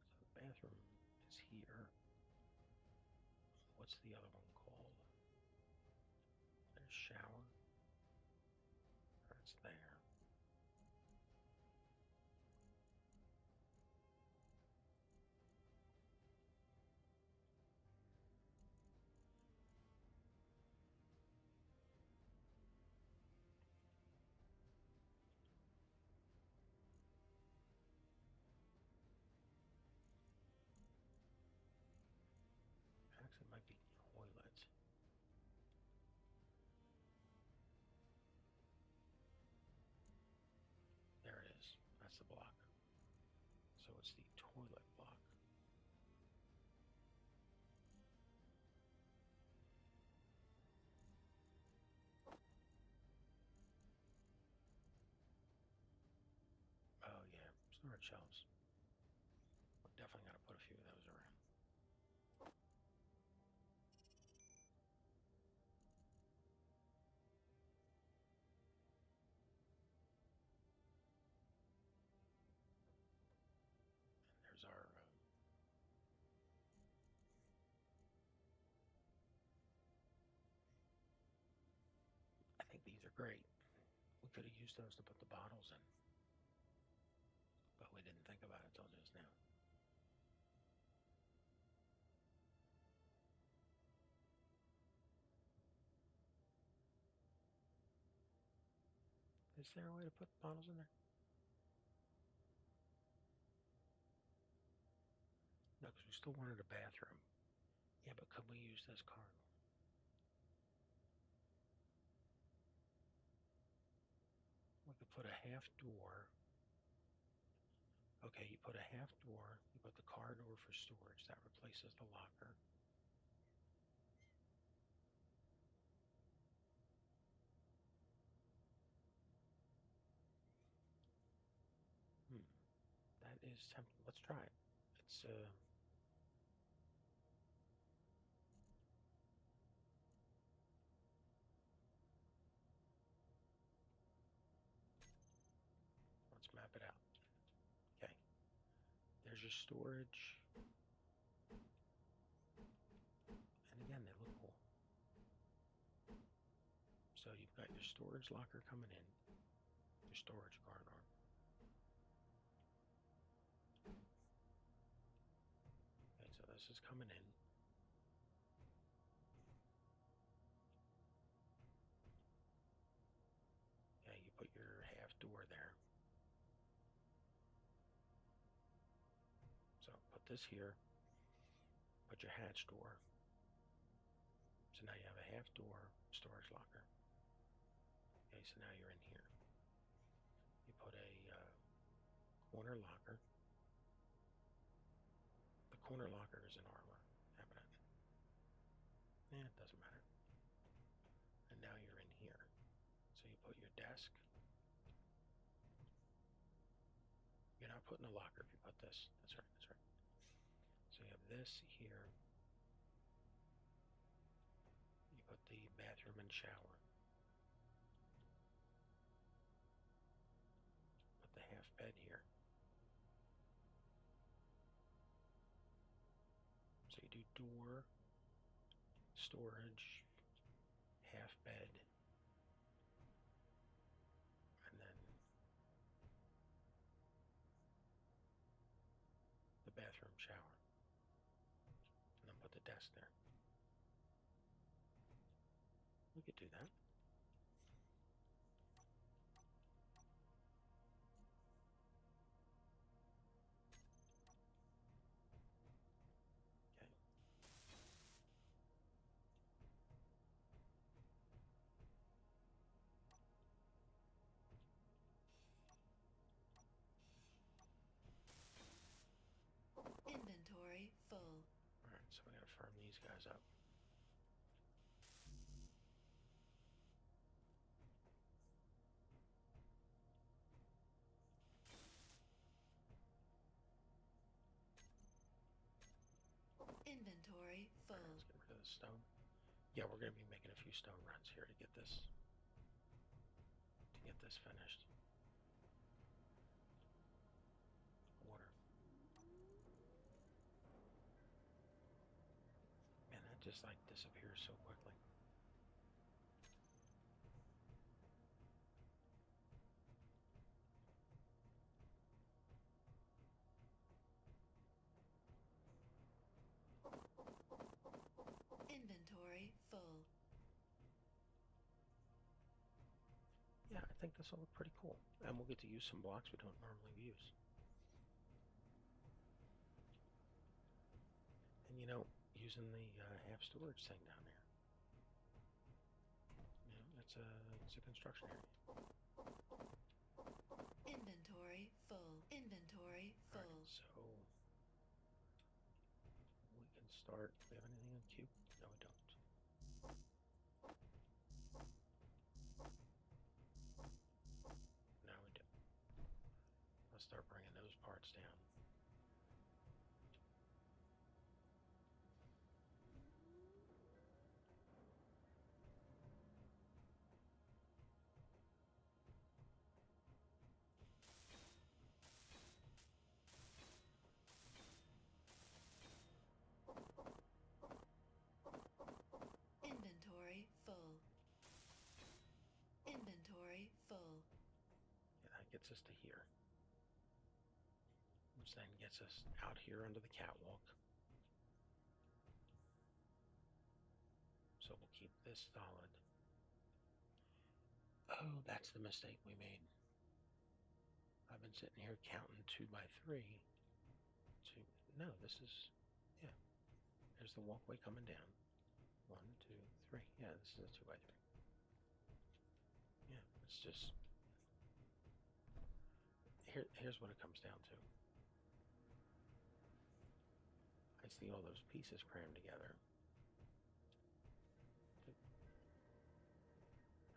so the bathroom is here. What's the other one called? There's shower. Or it's there. Actually, it might be toilet. There it is. That's the block. So it's the toilet block. Oh yeah, storage shelves. We're definitely gonna put a few of those around. And there's our I think these are great. We could have used those to put the bottles in, but we didn't think about it till just now. Is there a way to put bottles in there? No, because we still wanted a bathroom. Yeah, but could we use this corridor? We could put a half door. Okay, you put a half door, you put the corridor for storage, that replaces the locker. That is tempting. Let's try it. It's let's map it out. Okay. There's your storage. And again, they look cool. So you've got your storage locker coming in, your storage corridor. Okay, so this is coming in. Okay, you put your half door there. So put this here, put your hatch door. So now you have a half door storage locker. Okay, so now you're in here. You put a corner locker. The corner locker is in armor cabinet. It doesn't matter. And now you're in here. So you put your desk. You're not putting a locker if you put this. That's right, that's right. So you have this here. You put the bathroom and shower. Put the half bed here. So you do door, storage, half bed, and then the bathroom shower. And then put the desk there. We could do that. Okay. Inventory full. Alright, so we gotta firm these guys up. Inventory full. Alright, let's get rid of the stone. Yeah, we're gonna be making a few stone runs here to get this finished. Water. Man, that just like disappears so quickly. Inventory full. Yeah, I think this will look pretty cool. And we'll get to use some blocks we don't normally use. And you know, using the half storage thing down there. You know, it's a construction area. Inventory full. Inventory full. Alright, so we can start. Do we have anything in queue? No, we don't. No, we don't. Let's start bringing those parts down. Inventory full. Inventory full. Yeah, that gets us to here. Which then gets us out here under the catwalk. So we'll keep this solid. Oh, that's the mistake we made. I've been sitting here counting 2 by 3. No, this is, yeah. There's the walkway coming down. 1, 2, 3. Yeah, this is a 2 by 3. Yeah, it's just, here's what it comes down to. I see all those pieces crammed together.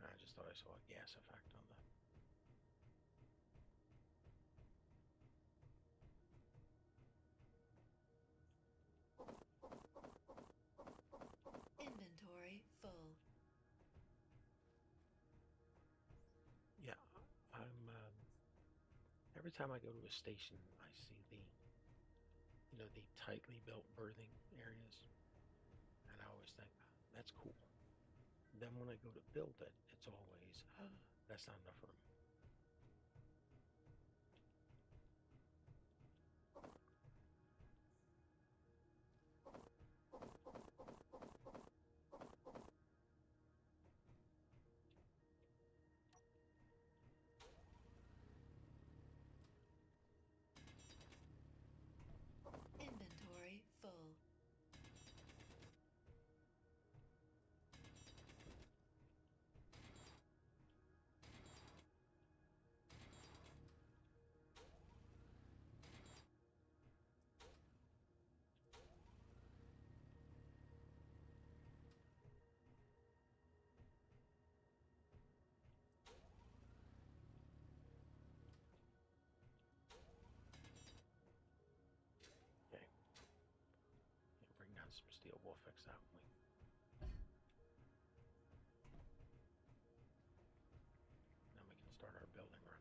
I just thought I saw a gas effect on the... Inventory full. Yeah, I'm, every time I go to a station, I see the, you know, the tightly built berthing areas. And I always think, that's cool. Then when I go to build it, it's always, that's not enough room. Inventory full. got some steel. We'll fix that one. Now we can start our building run.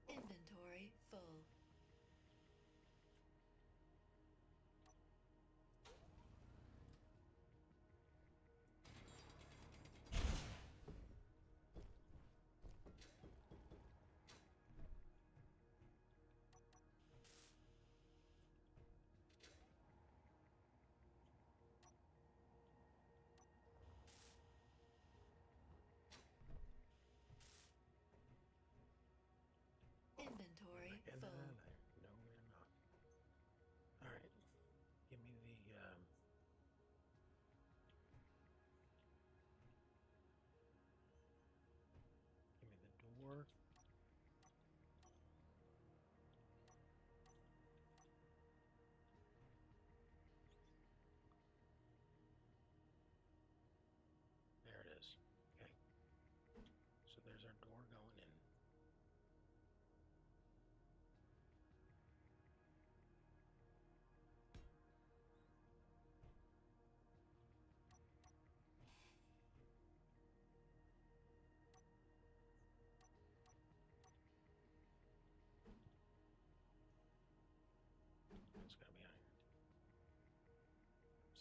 Inventory full. Inventory Get full. out of there. No, we're not. All right. Give me the. Give me the door. There it is. Okay. So there's our door going in. It's gonna be on here.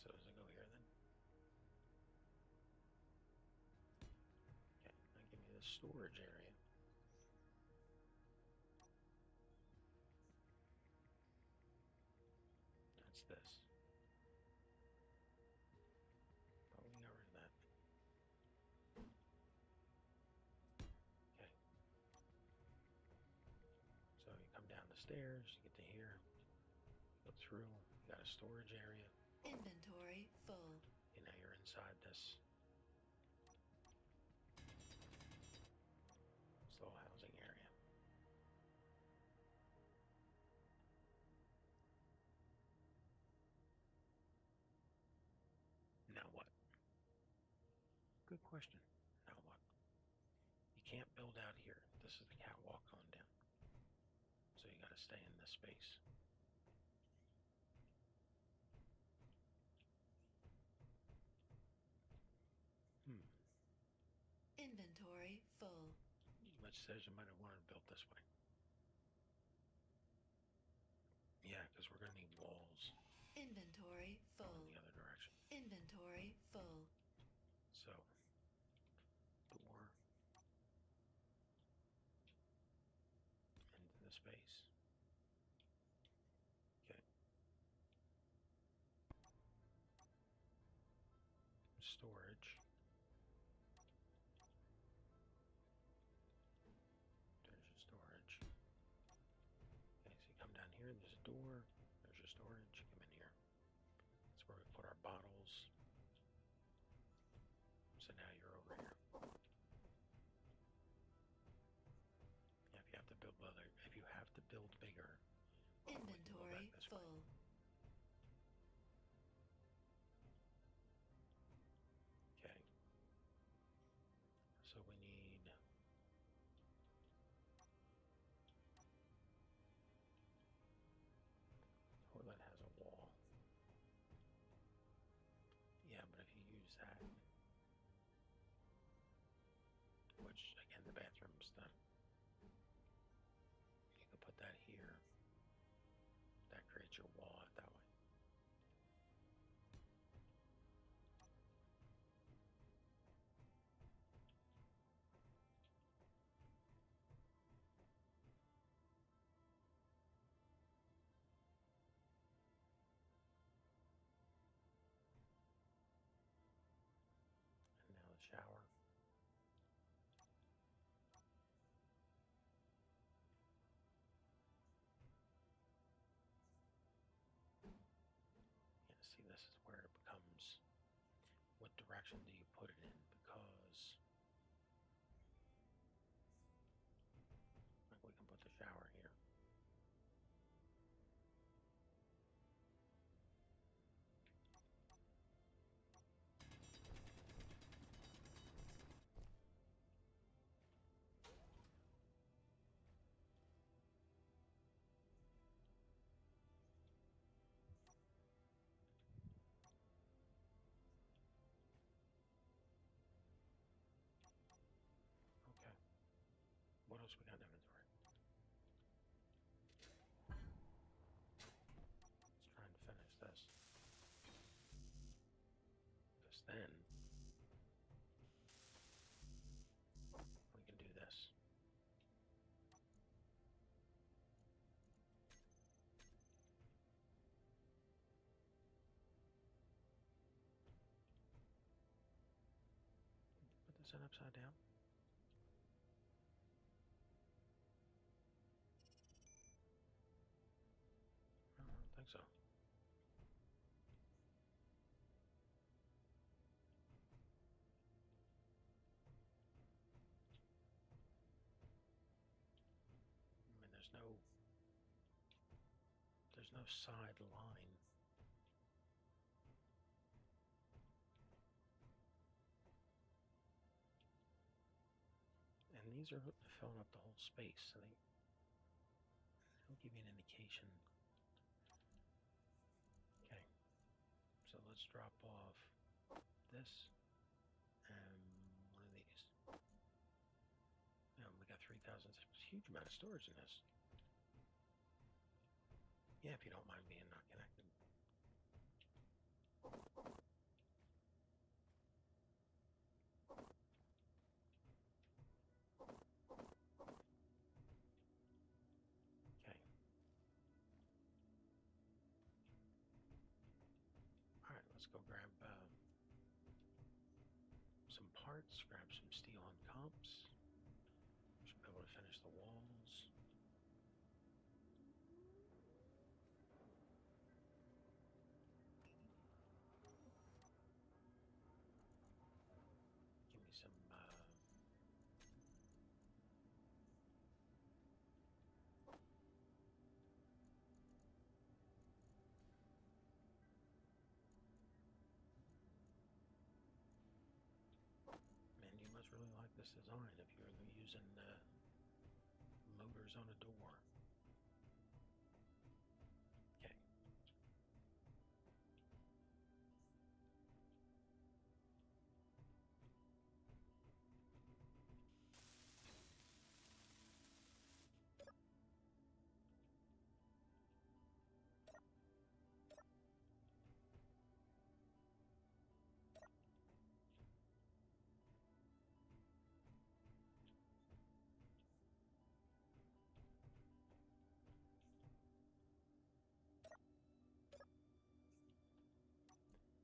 So does it go here then? Okay. Now give me the storage area. That's this. Oh, we got rid of that. Okay. So you come down the stairs, you get to here, go through, you got a storage area, Inventory full. and now you're inside this little housing area. Now what? Good question. Now what? You can't build out here. This is the catwalk going down. So you got to stay in this space. Inventory full. Which says you might have wanted to build this way. Yeah, because we're going to need walls Inventory going full. the other direction. Inventory full. So, door into the space. Okay. Storage. There's your storage. Okay, so you come down here, there's a door. There's your storage. Come in here. That's where we put our bottles. So now you're over here. Yeah, if you have to build bigger, we can go back Inventory this way. full. Okay. So we need toilet has a wall. Yeah, but if you use that, which again the bathroom's done, you can put that here. That creates your wall out that way. And now the shower. Yeah, see, this is where it becomes, what direction do you put it in? Because shower here. Okay. What else we got in inventory? Let's try and finish this. Because then we can do this. Put this in upside down. I don't think so. I mean, there's no side line. And these are filling up the whole space, so they'll give you an indication. Okay, so let's drop off this and one of these. Yeah, we got 3,000. There's a huge amount of storage in this. Yeah, if you don't mind being not connected. Okay. All right, let's go grab some parts, grab some steel and comps. Should be able to finish the walls. Give me some man, you must really like this design if you're using motors on a door. Okay.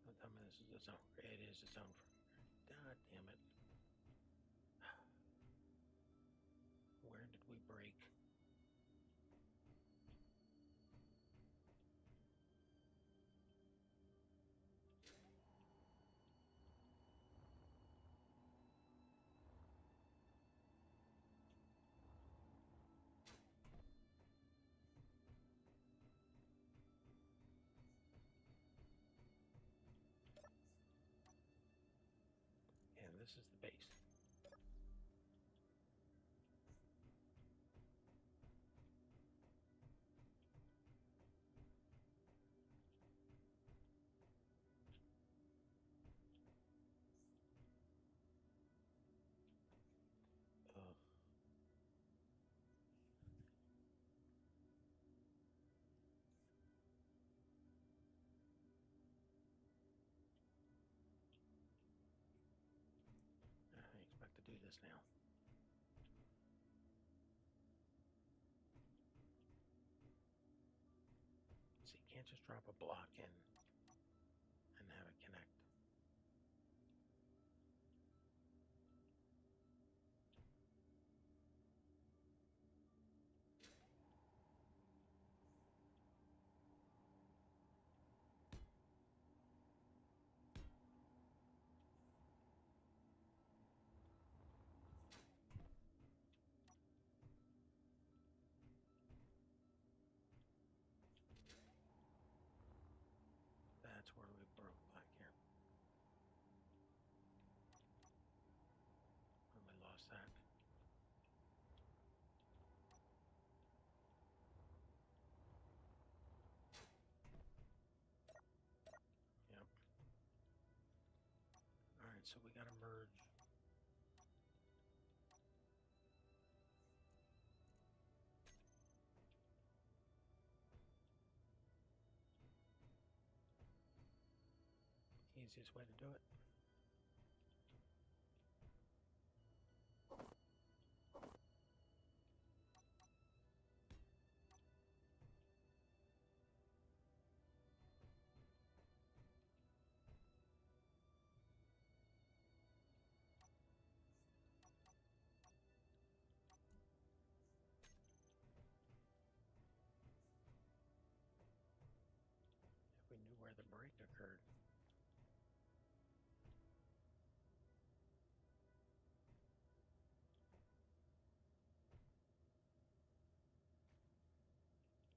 Don't tell me this is its own. It is its own. God damn it. Where did we break? And this is the base. Ugh. I expect to do this now. So you can't just drop a block in and have it connect. that's where we broke back here. And we lost that. Yep. Alright, so we gotta merge. Easiest way to do it. If we knew where the break occurred.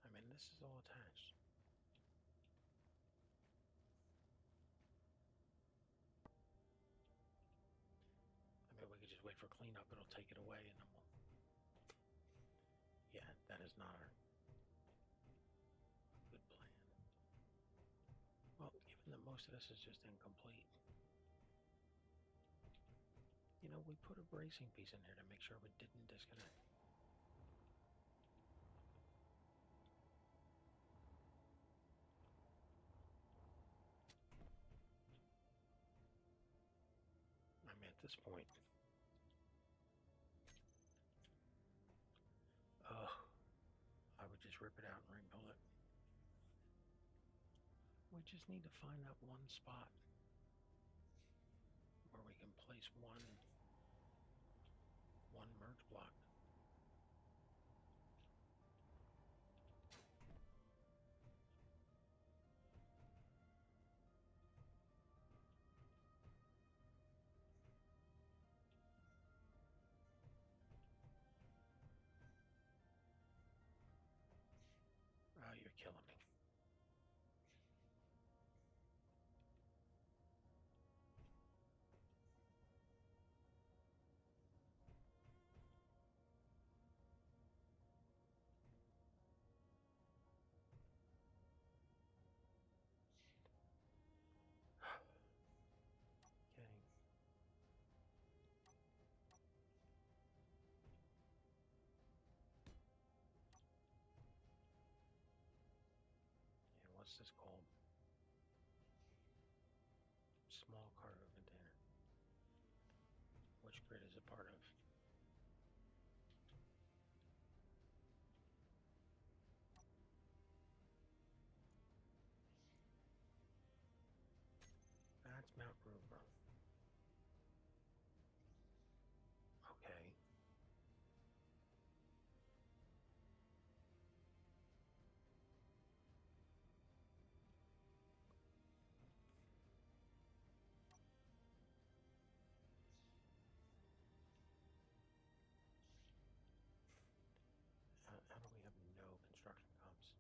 I mean, this is all attached. I mean, we could just wait for cleanup. It'll take it away and then we'll... Yeah, that is not our good plan. Well, given that most of this is just incomplete. You know, we put a bracing piece in here to make sure we didn't disconnect. I mean, at this point, I would just rip it out and rebuild it. We just need to find that one spot where we can place one merge block. Oh, you're killing me. Okay. And what's this called? Small cargo container. Which grid is it part of? That's Mount Ruber. Okay. How do we have no construction comps?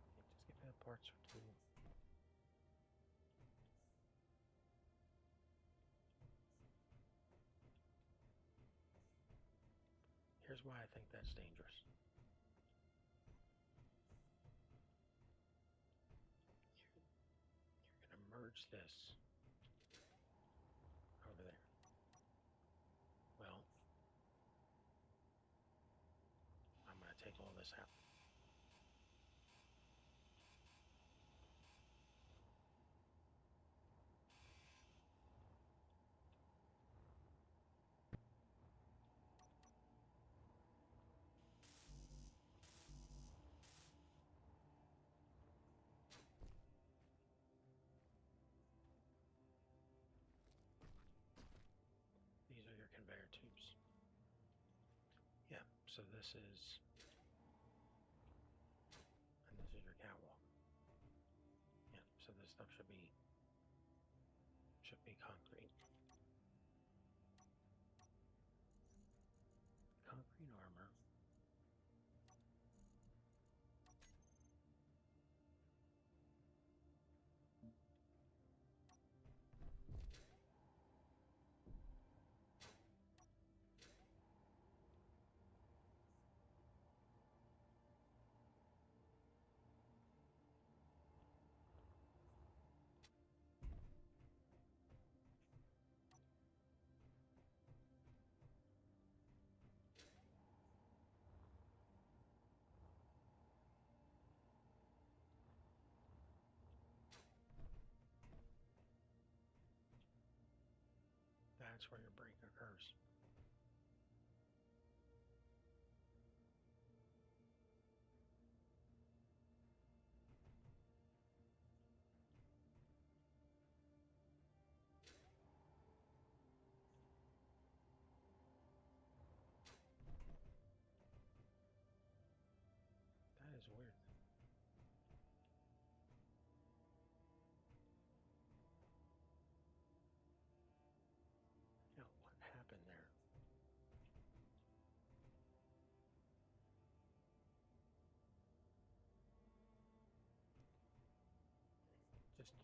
Okay, just give me the parts for two. Here's why I think that's dangerous. You're going to merge this over there. Well, I'm going to take all this out. These are your conveyor tubes. Yeah, so this is, and this is your catwalk. So this stuff should be concrete. Concrete armor. That's where your break occurs. That is weird. Now, what happened there?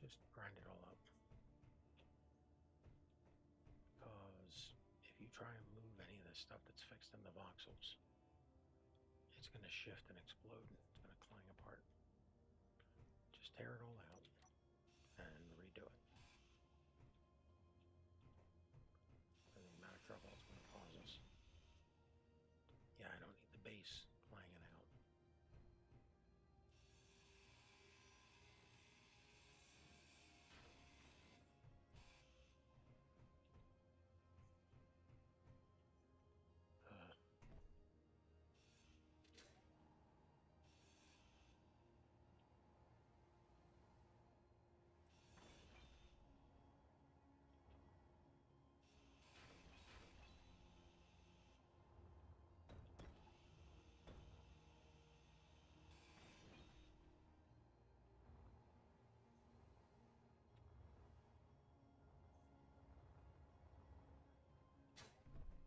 Just grind it all up. Because if you try and move any of this stuff that's fixed in the voxels, it's going to shift and explode. It's going to clang apart. Just tear it all out and redo it. For the amount of trouble it's going to cause us. Yeah, I don't need the base clanging out.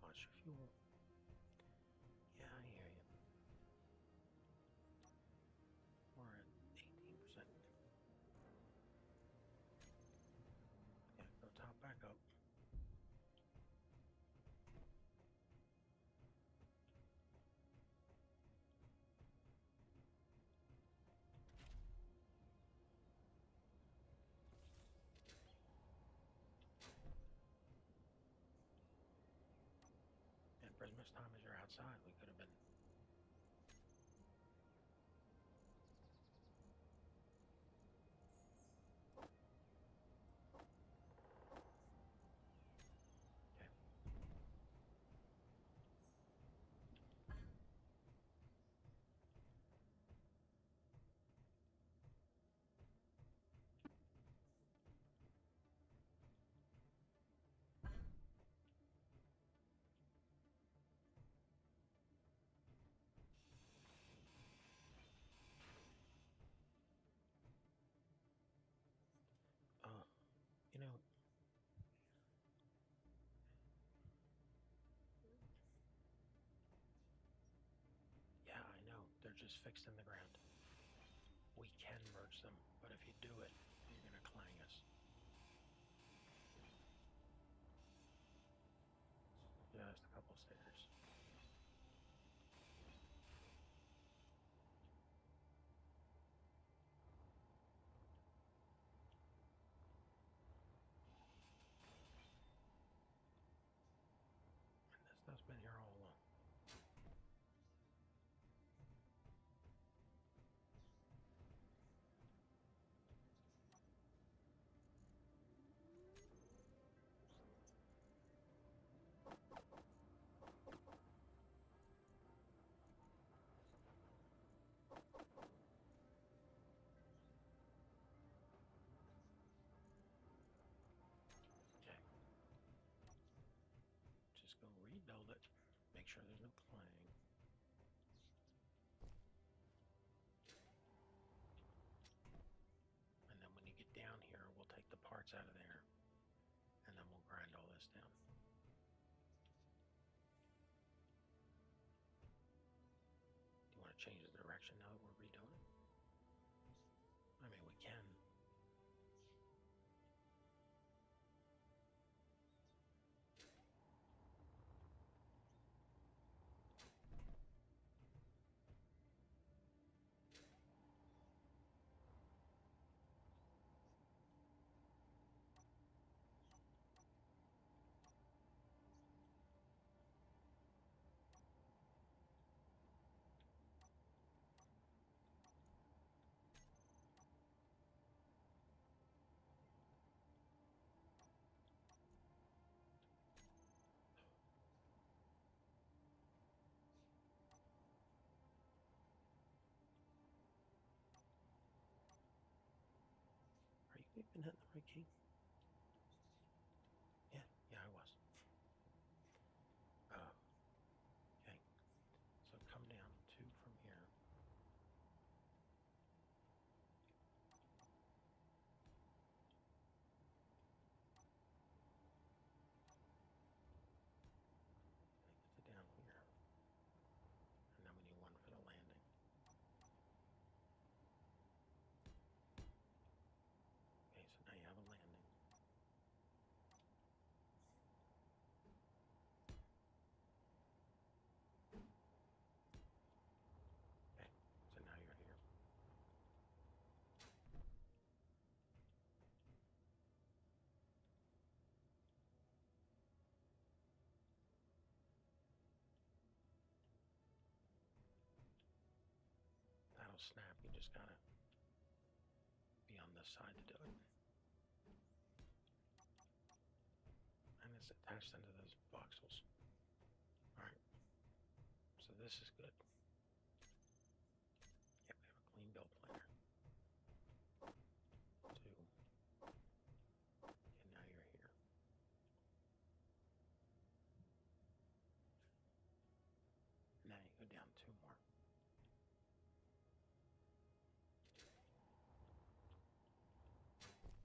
Watch your fuel. Yeah, I hear you. We're at 18%. Yeah, go top back up. And for as much time as you're outside, we could have been. Okay. You know, yeah, I know. They're just fixed in the ground. We can merge them, but if you do it, you're going to clang us. Just a couple stairs. And this stuff's been here all along. Okay. Just go rebuild it. Make sure there's no clang. And then when you get change the direction now that we're redoing it? I mean, we can. Are you even hitting the right key? Yeah, I was. Okay. So come down 2 from here. And it gets it down here. And then we need 1 for the landing. Okay, so now you have a landing. Okay, so now you're here. That'll snap. You just gotta be on this side to do it. And it's attached into those voxels. Alright. So this is good. Yeah, we have a clean build planner. 2. And now you're here. Now you go down 2 more. Okay.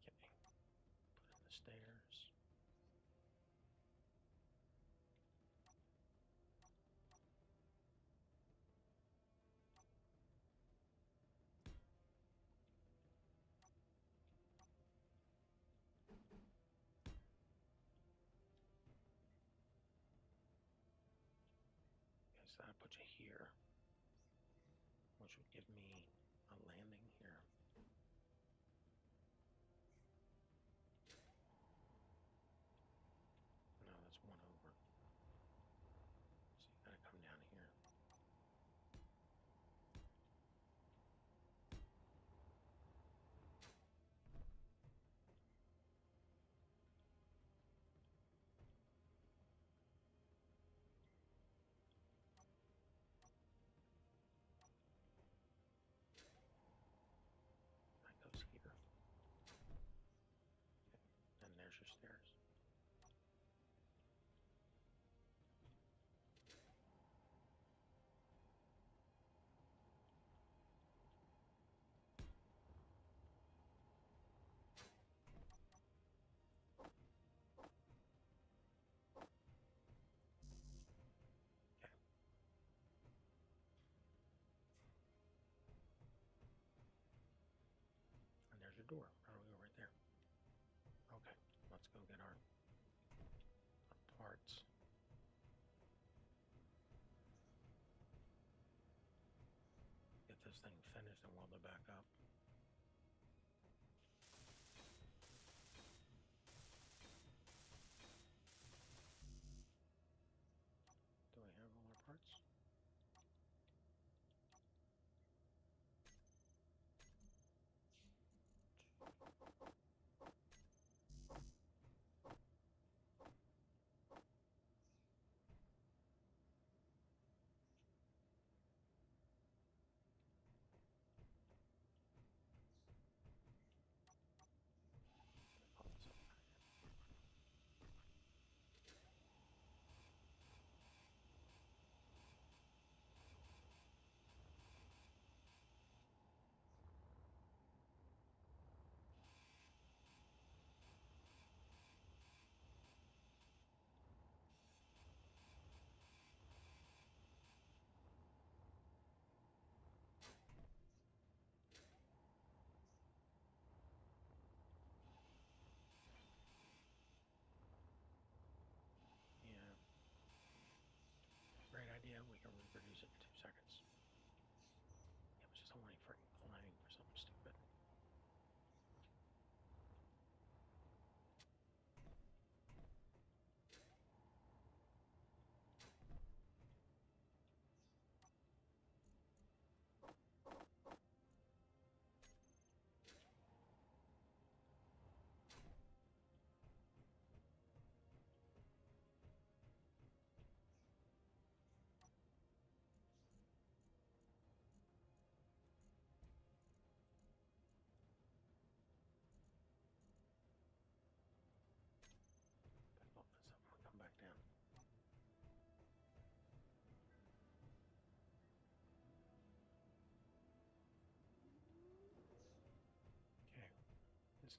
Put in the stairs. Okay, so that puts you here, which would give me a landing here. No, that's 1 over. So you gotta come down here. That goes here. Okay. And there's your stairs. Okay. And there's your door. How do we go right there? Okay, let's go get our parts. Get this thing finished and weld it back up. Do I have all our parts?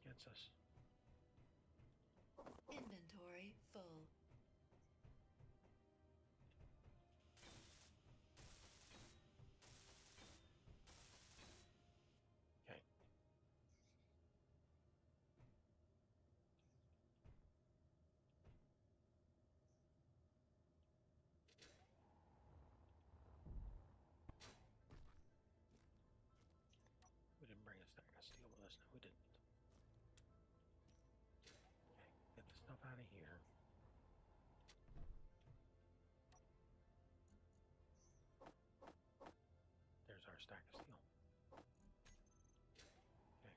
gets us. Inventory full. Okay. We didn't bring a stack of steel with us. No, we didn't. Okay, get the stuff out of here. There's our stack of steel. Okay.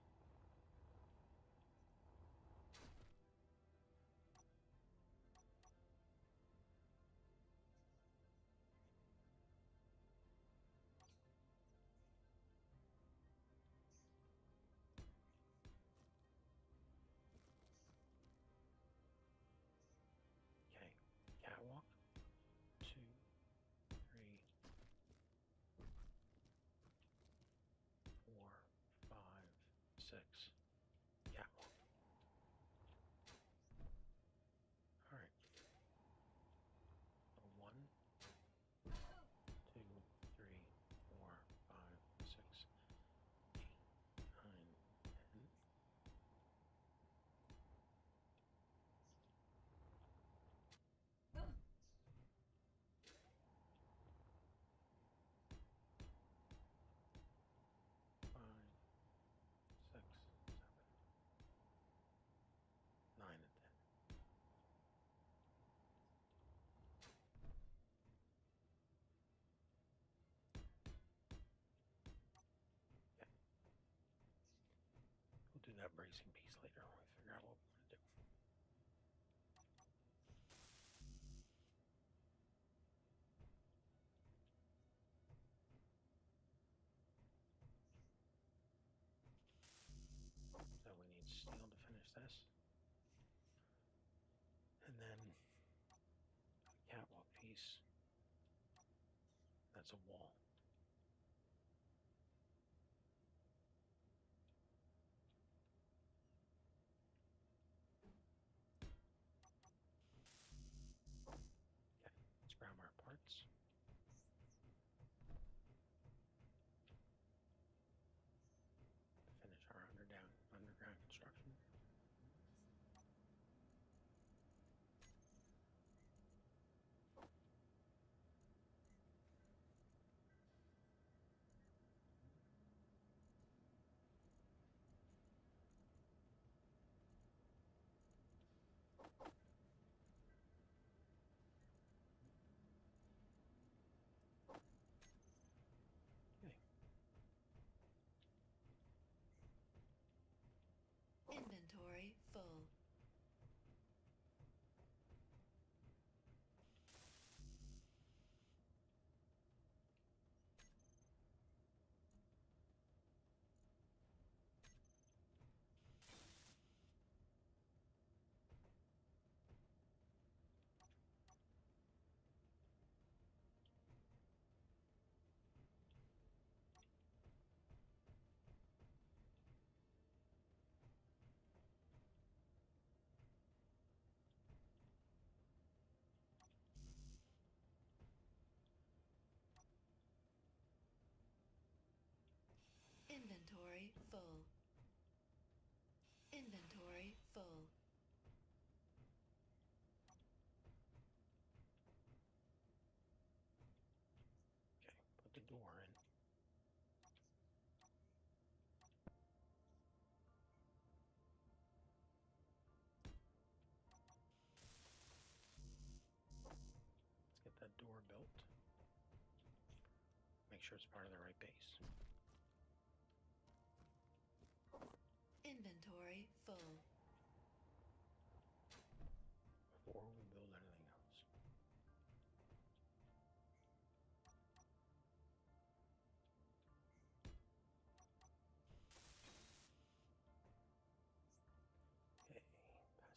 Okay. Catwalk. 2, 3, 4, 5, 6. Catwalk. All right. 1, 2, 3, 4, 5, 6, 8, 9, 10. Five, 6, 7, 9, and 10. Okay. We'll do that bracing piece later when we figure out what we want to do. So we need steel to finish this. And then a catwalk piece. That's a wall. Okay, let's grab our parts. To finish our underground construction. Okay. Inventory full. Inventory full. Inventory full. Okay, put the door in. Let's get that door built. Make sure it's part of the right base. Inventory full. Before we build anything else. Okay, passageway.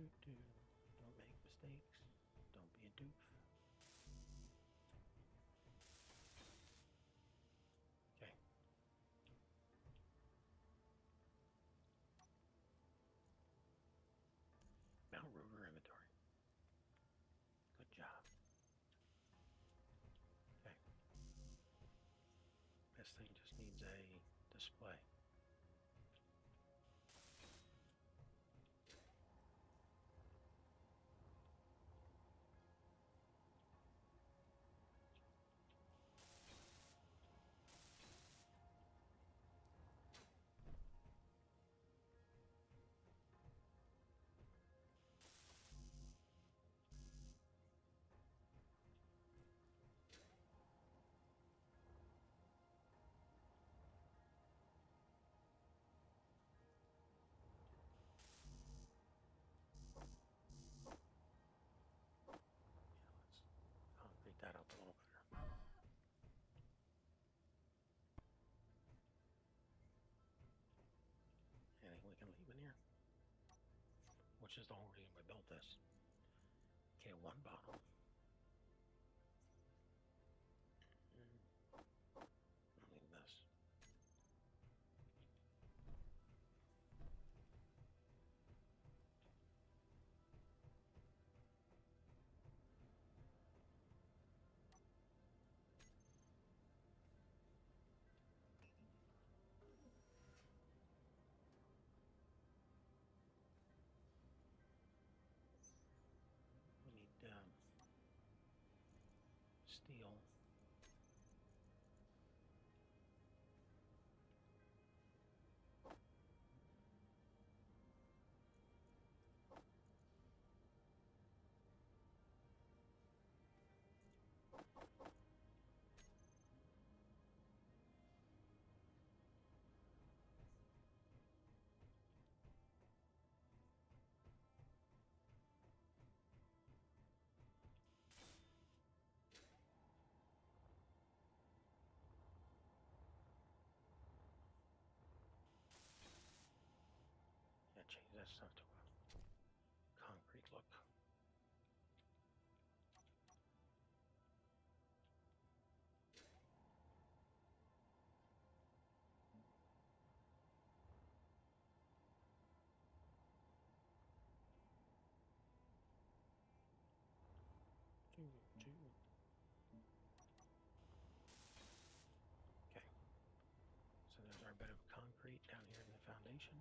Don't make mistakes. Don't be a doof. Okay. Mount Ruger inventory. Good job. Okay. This thing just needs a display. Let's concrete that up a little better. Anything we can leave in here? Which is the whole reason we built this. Okay, one bottle. I'll leave this. We need steel. Yeah, change that stuff to a concrete look. Okay, so there's our bit of concrete down here in the foundation.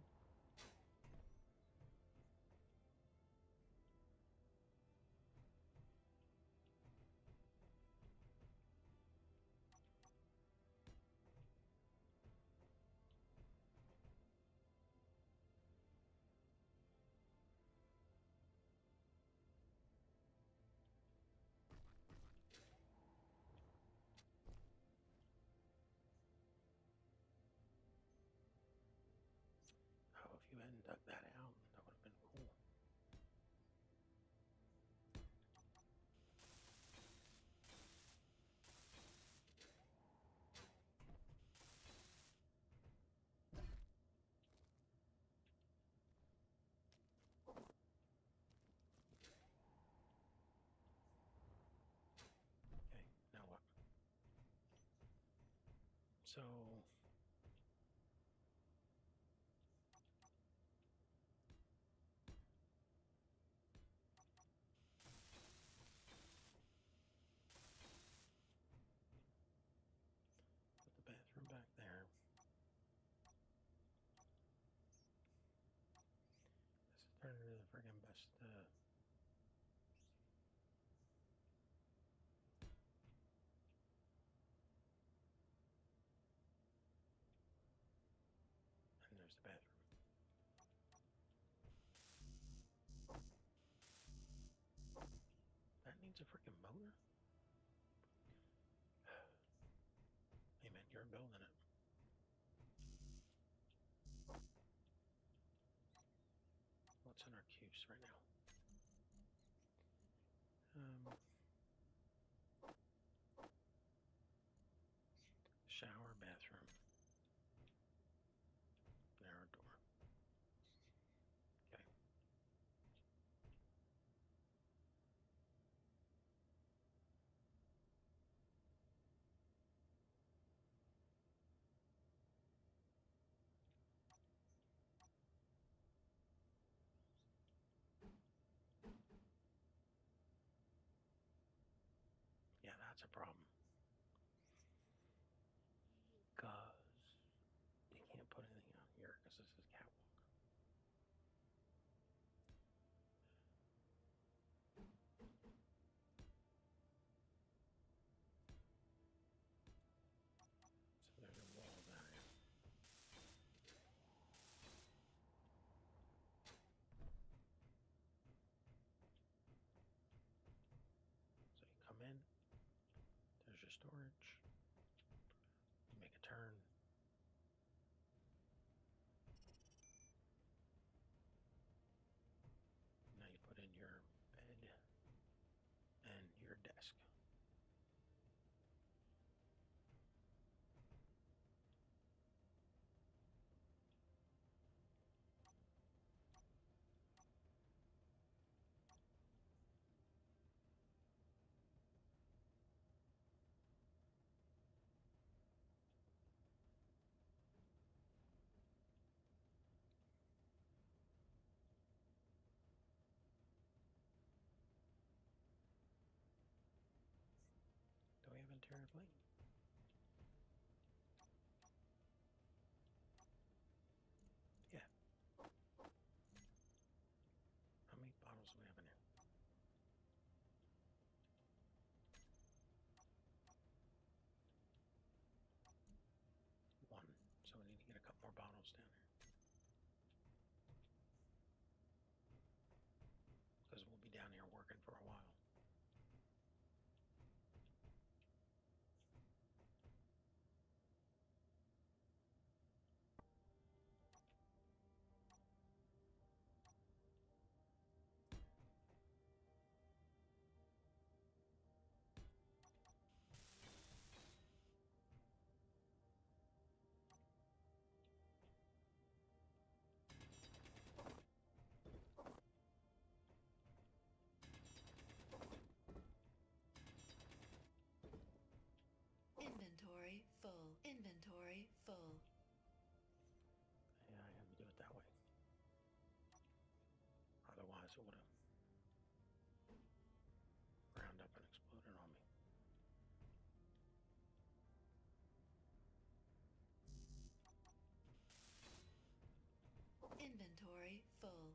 Oh, if you hadn't dug that out, that would have been cool. Okay, now what? So put the bathroom back there. This is turning into the friggin' best. And there's the bathroom. That needs a freaking motor? Hey man, you're building it. What's in our queues right now? Shower, bathroom, narrow door. Okay. that's a problem. Because you can't put anything on here because this is catwalk. So there's a wall down here. So you come in, there's your storage. You make a turn. Now you put in your bed and your desk. Do we have interior plate? Yeah. How many bottles do we have in here? One. So we need to get a couple more bottles down here. Because we'll be down here working for a while. Inventory full. Inventory full. Yeah, I had to do it that way. Otherwise, it would have ground up and exploded on me. Inventory full.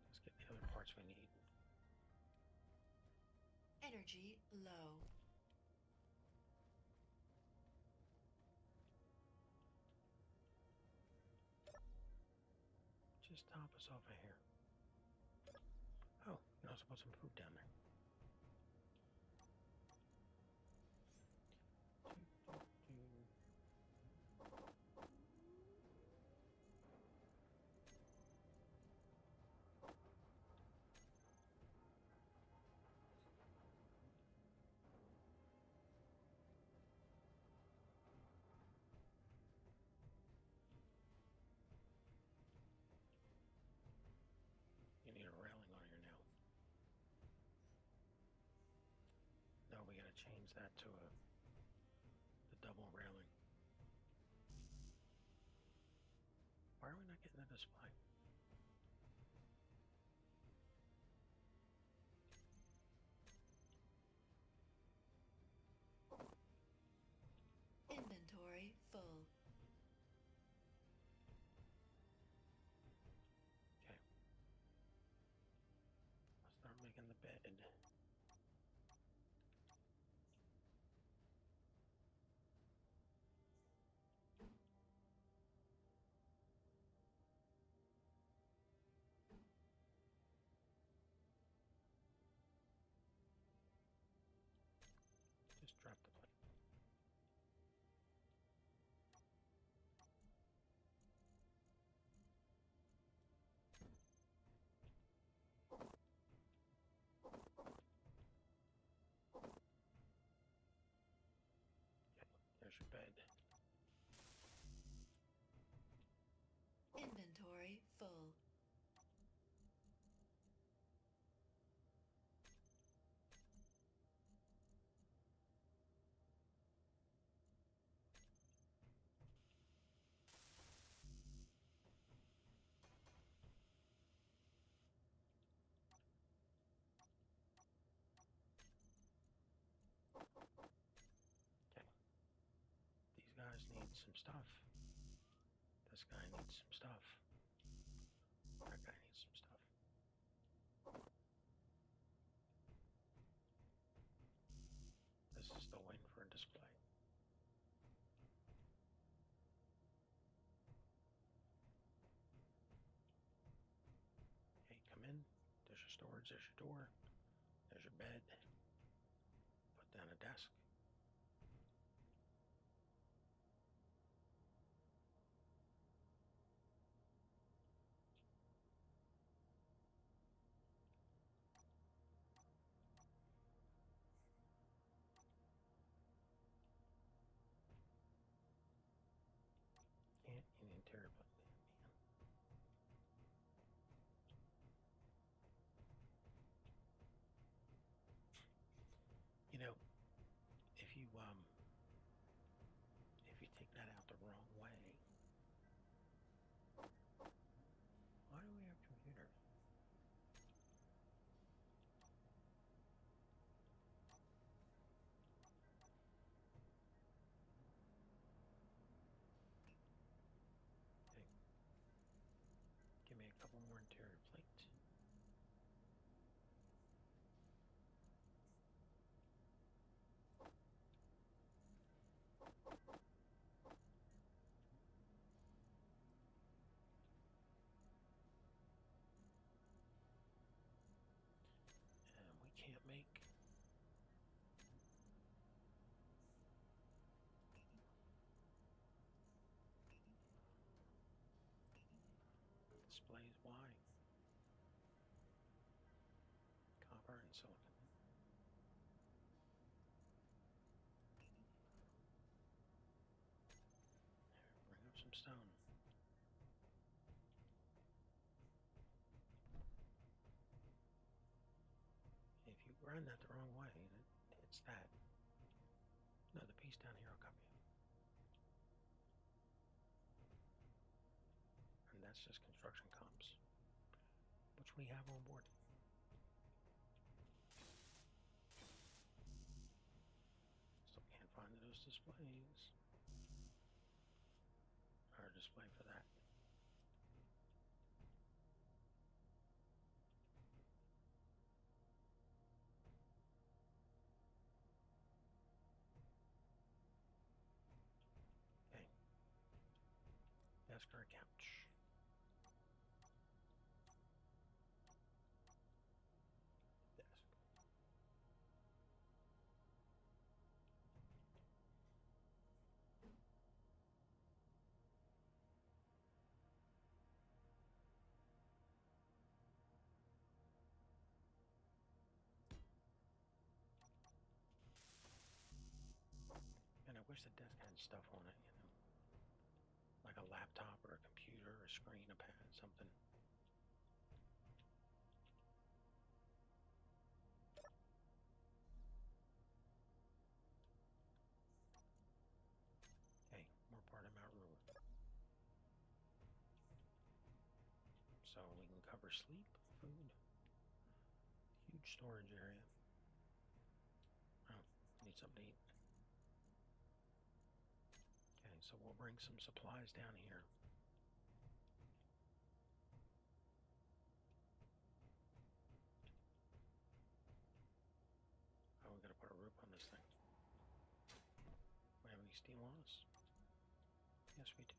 Let's get the other parts we need. Energy low. Just top us off of here. Oh, you can also put some food down there. You need a railing on here now. No, we gotta change that to the double railing. Why are we not getting a display? Inventory full. Okay. Let's start making the bed. Just drop the plate. Okay, there's your bed. Inventory full. some stuff. This guy needs some stuff. That guy needs some stuff. This is still waiting for a display. Hey, come in. There's your storage. There's your door. There's your bed. Put down a desk. Can't in the interior, but man. You know, if you take that out the wrong way, why do we have computers? Hey, give me a couple more interior plates. And we can't make displays. Why? Copper and silicon. Bring up some stone. If you run that the wrong way and it hits that, no, the piece down here will cover you. And that's just construction comps, which we have on board. Still can't find those displays. Our display for that. Okay. Desk or a couch. Desk. And I wish the desk had stuff on it, like a laptop or a computer or a screen, a pad, something. Okay, more part of Mount Ruhr. So we can cover sleep, food, huge storage area. Oh, need something to eat. Okay, so we'll bring some supplies down here. Oh, we gotta put a roof on this thing. We have any steel on us? Yes, we do.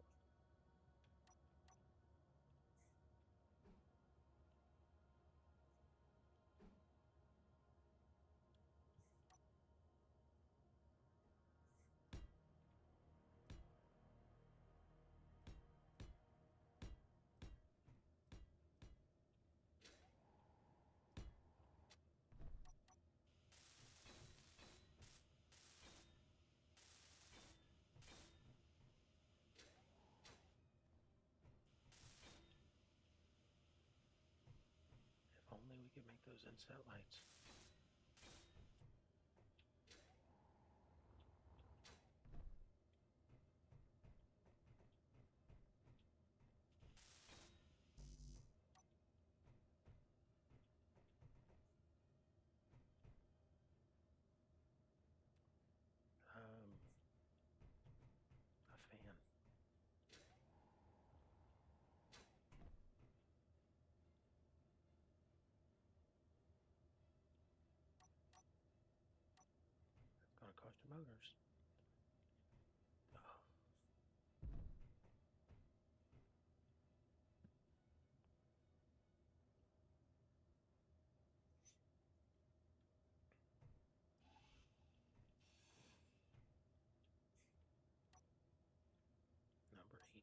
If only we could make those inset lights. A fan. motors. Number 8.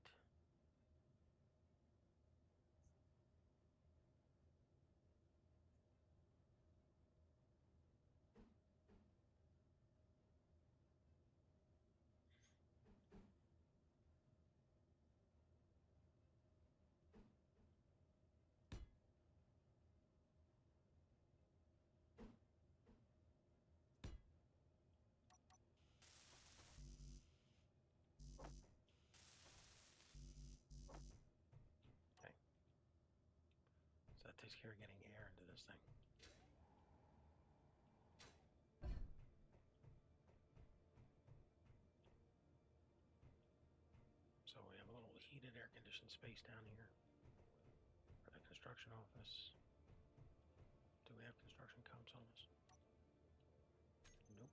Okay. So that takes care of getting air into this thing. So we have a little heated air-conditioned space down here for the construction office. Do we have construction comps on us? Nope.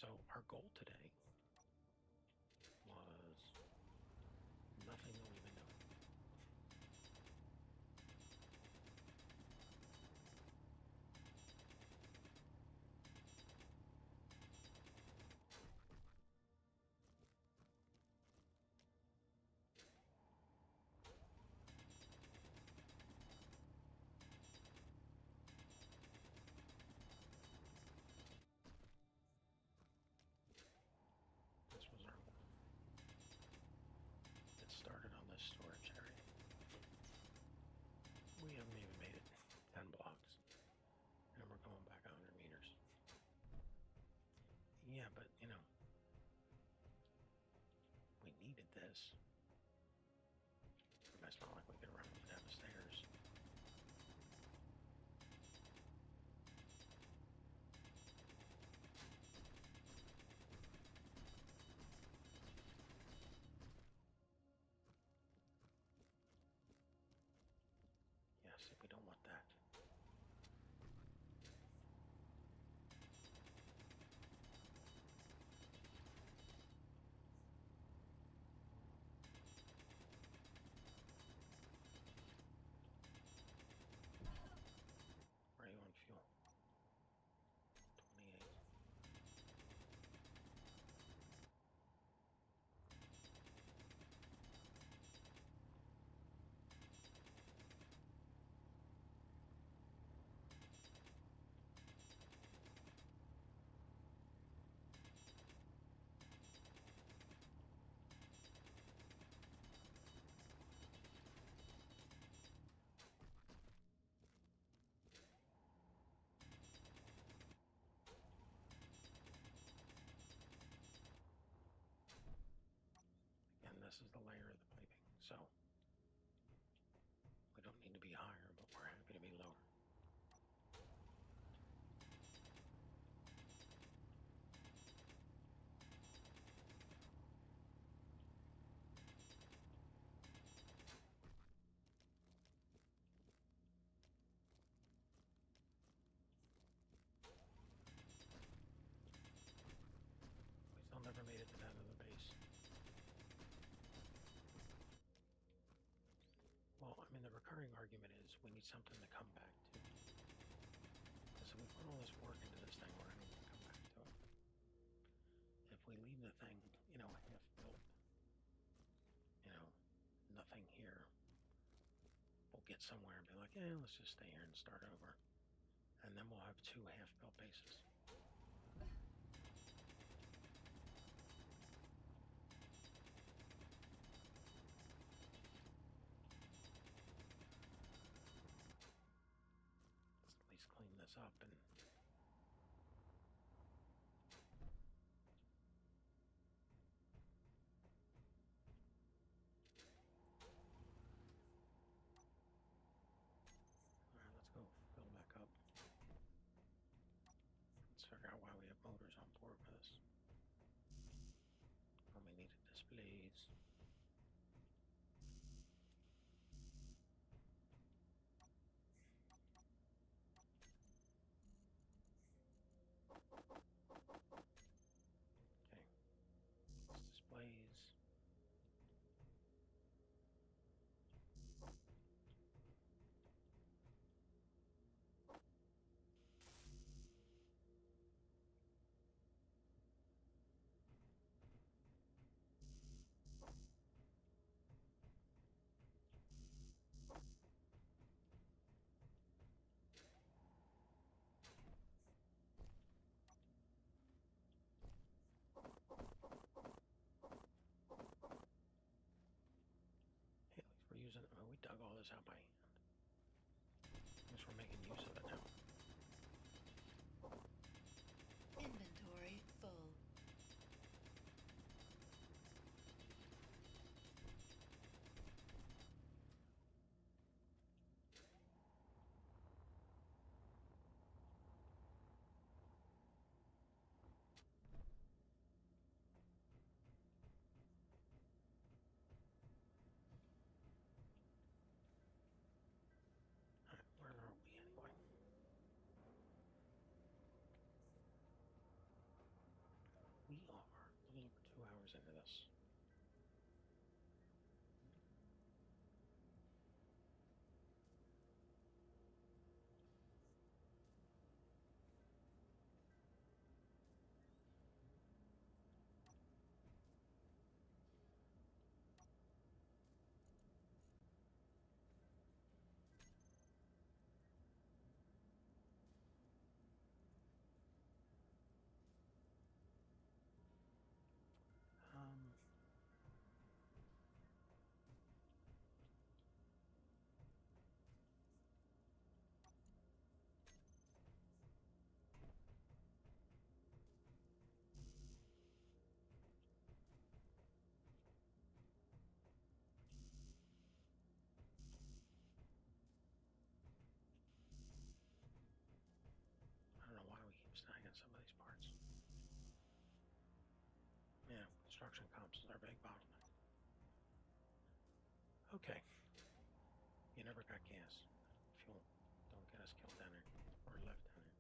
So our goal today was nothing that we've been doing. This was our goal. It started on this storage area. We haven't even made it 10 blocks. And we're going back 100 meters. Yeah, but, we needed this. It's not like we could run up down the stairs. Yes, we don't want that. Where are you on fuel? 28. And this is the layer of the piping. So we don't need to be higher, but we're happy to be lower. We still never made it to that other base. Well, I mean, the recurring argument is we need something to come back to. Because if we put all this work into this thing, we're going to come back to it. If we leave the thing, half built, nothing here, we'll get somewhere and be like, let's just stay here and start over. And then we'll have 2 half-built bases. Let's at least clean this up and Automated displays. Okay. Displays. Hey, at least we're using. Oh, we dug all this out by hand. I guess we're making use of it now. Inventory full. Alright, where are we anyway? We are a little over 2 hours into this. Um, I don't know why we keep snagging some of these parts. Yeah, construction comps is our big bottleneck. Okay. You never got gas. Fuel. Don't get us killed down here. Or left down here.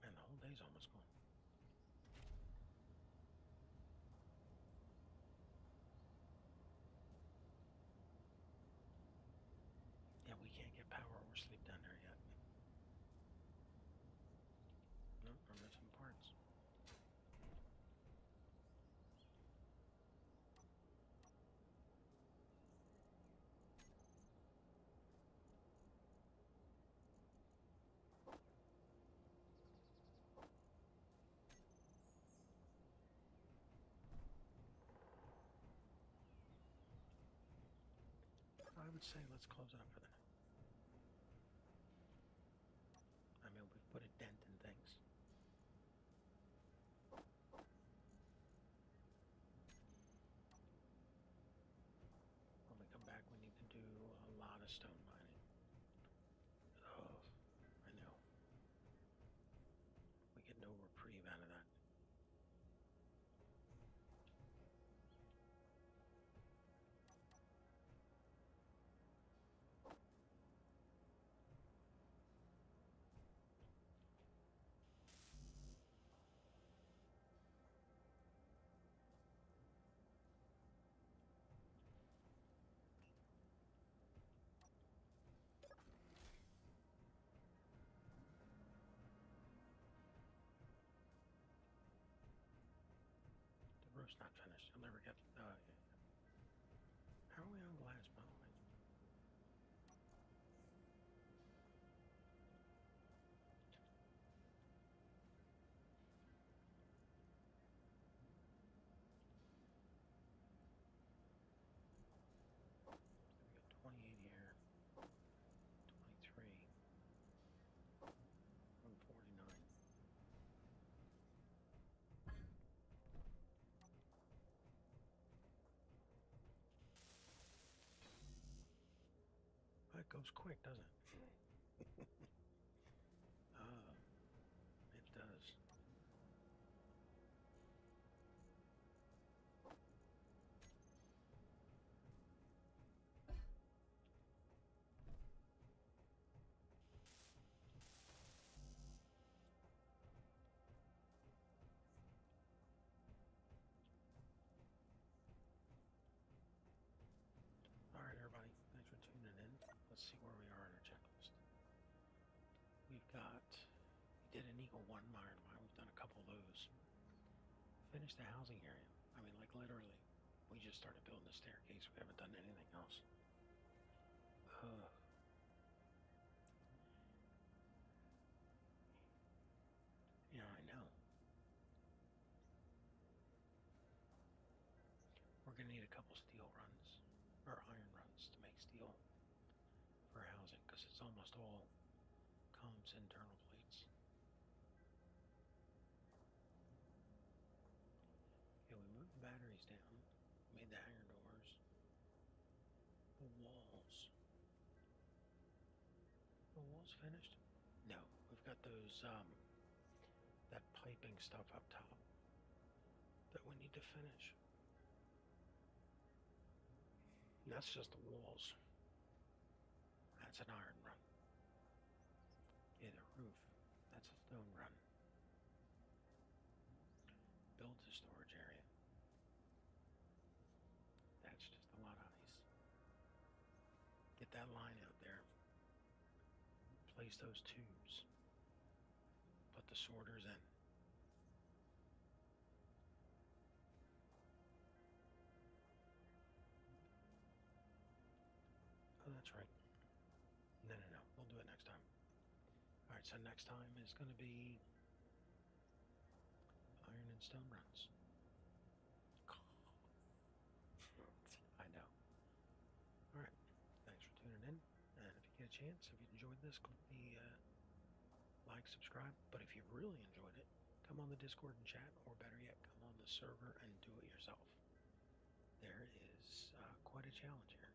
Man, the whole day's almost gone. Yeah, we can't get power or sleep down there yet. Nope, we're missing parts. I would say let's close it up for the night. I mean, we've put a dent in things. When we come back, we need to do a lot of stone mining. Oh, I know. We get no reprieve out of that. The roof's not finished. You'll never get. How are we on glass, by the way? We got 28 here, 23, 149. That goes quick, doesn't it? It does. Alright, everybody. Thanks for tuning in. Let's see where we are on our checklist. We've got... We did an Eagle 1 iron mine. We've done a couple of those. Finished the housing area. I mean, like, literally. We just started building the staircase. We haven't done anything else. Yeah, I know. We're going to need a couple steel runs, or iron runs, to make steel for housing, because it's almost all columns internal plates. Okay, we moved the batteries down, made the hanger doors, the walls. The walls finished? No, we've got those, that piping stuff up top that we need to finish. And that's just the walls. That's an iron run. Yeah, the roof. That's a stone run. Build the storage area. That's just a lot of ice. Get that line out there. Place those tubes. Put the sorters in. Oh, that's right. No. We'll do it next time. Alright, so next time is going to be iron and stone runs. I know. Alright, thanks for tuning in. And if you get a chance, if you enjoyed this, click the like, subscribe. But if you really enjoyed it, come on the Discord and chat, or better yet, come on the server and do it yourself. There is quite a challenge here.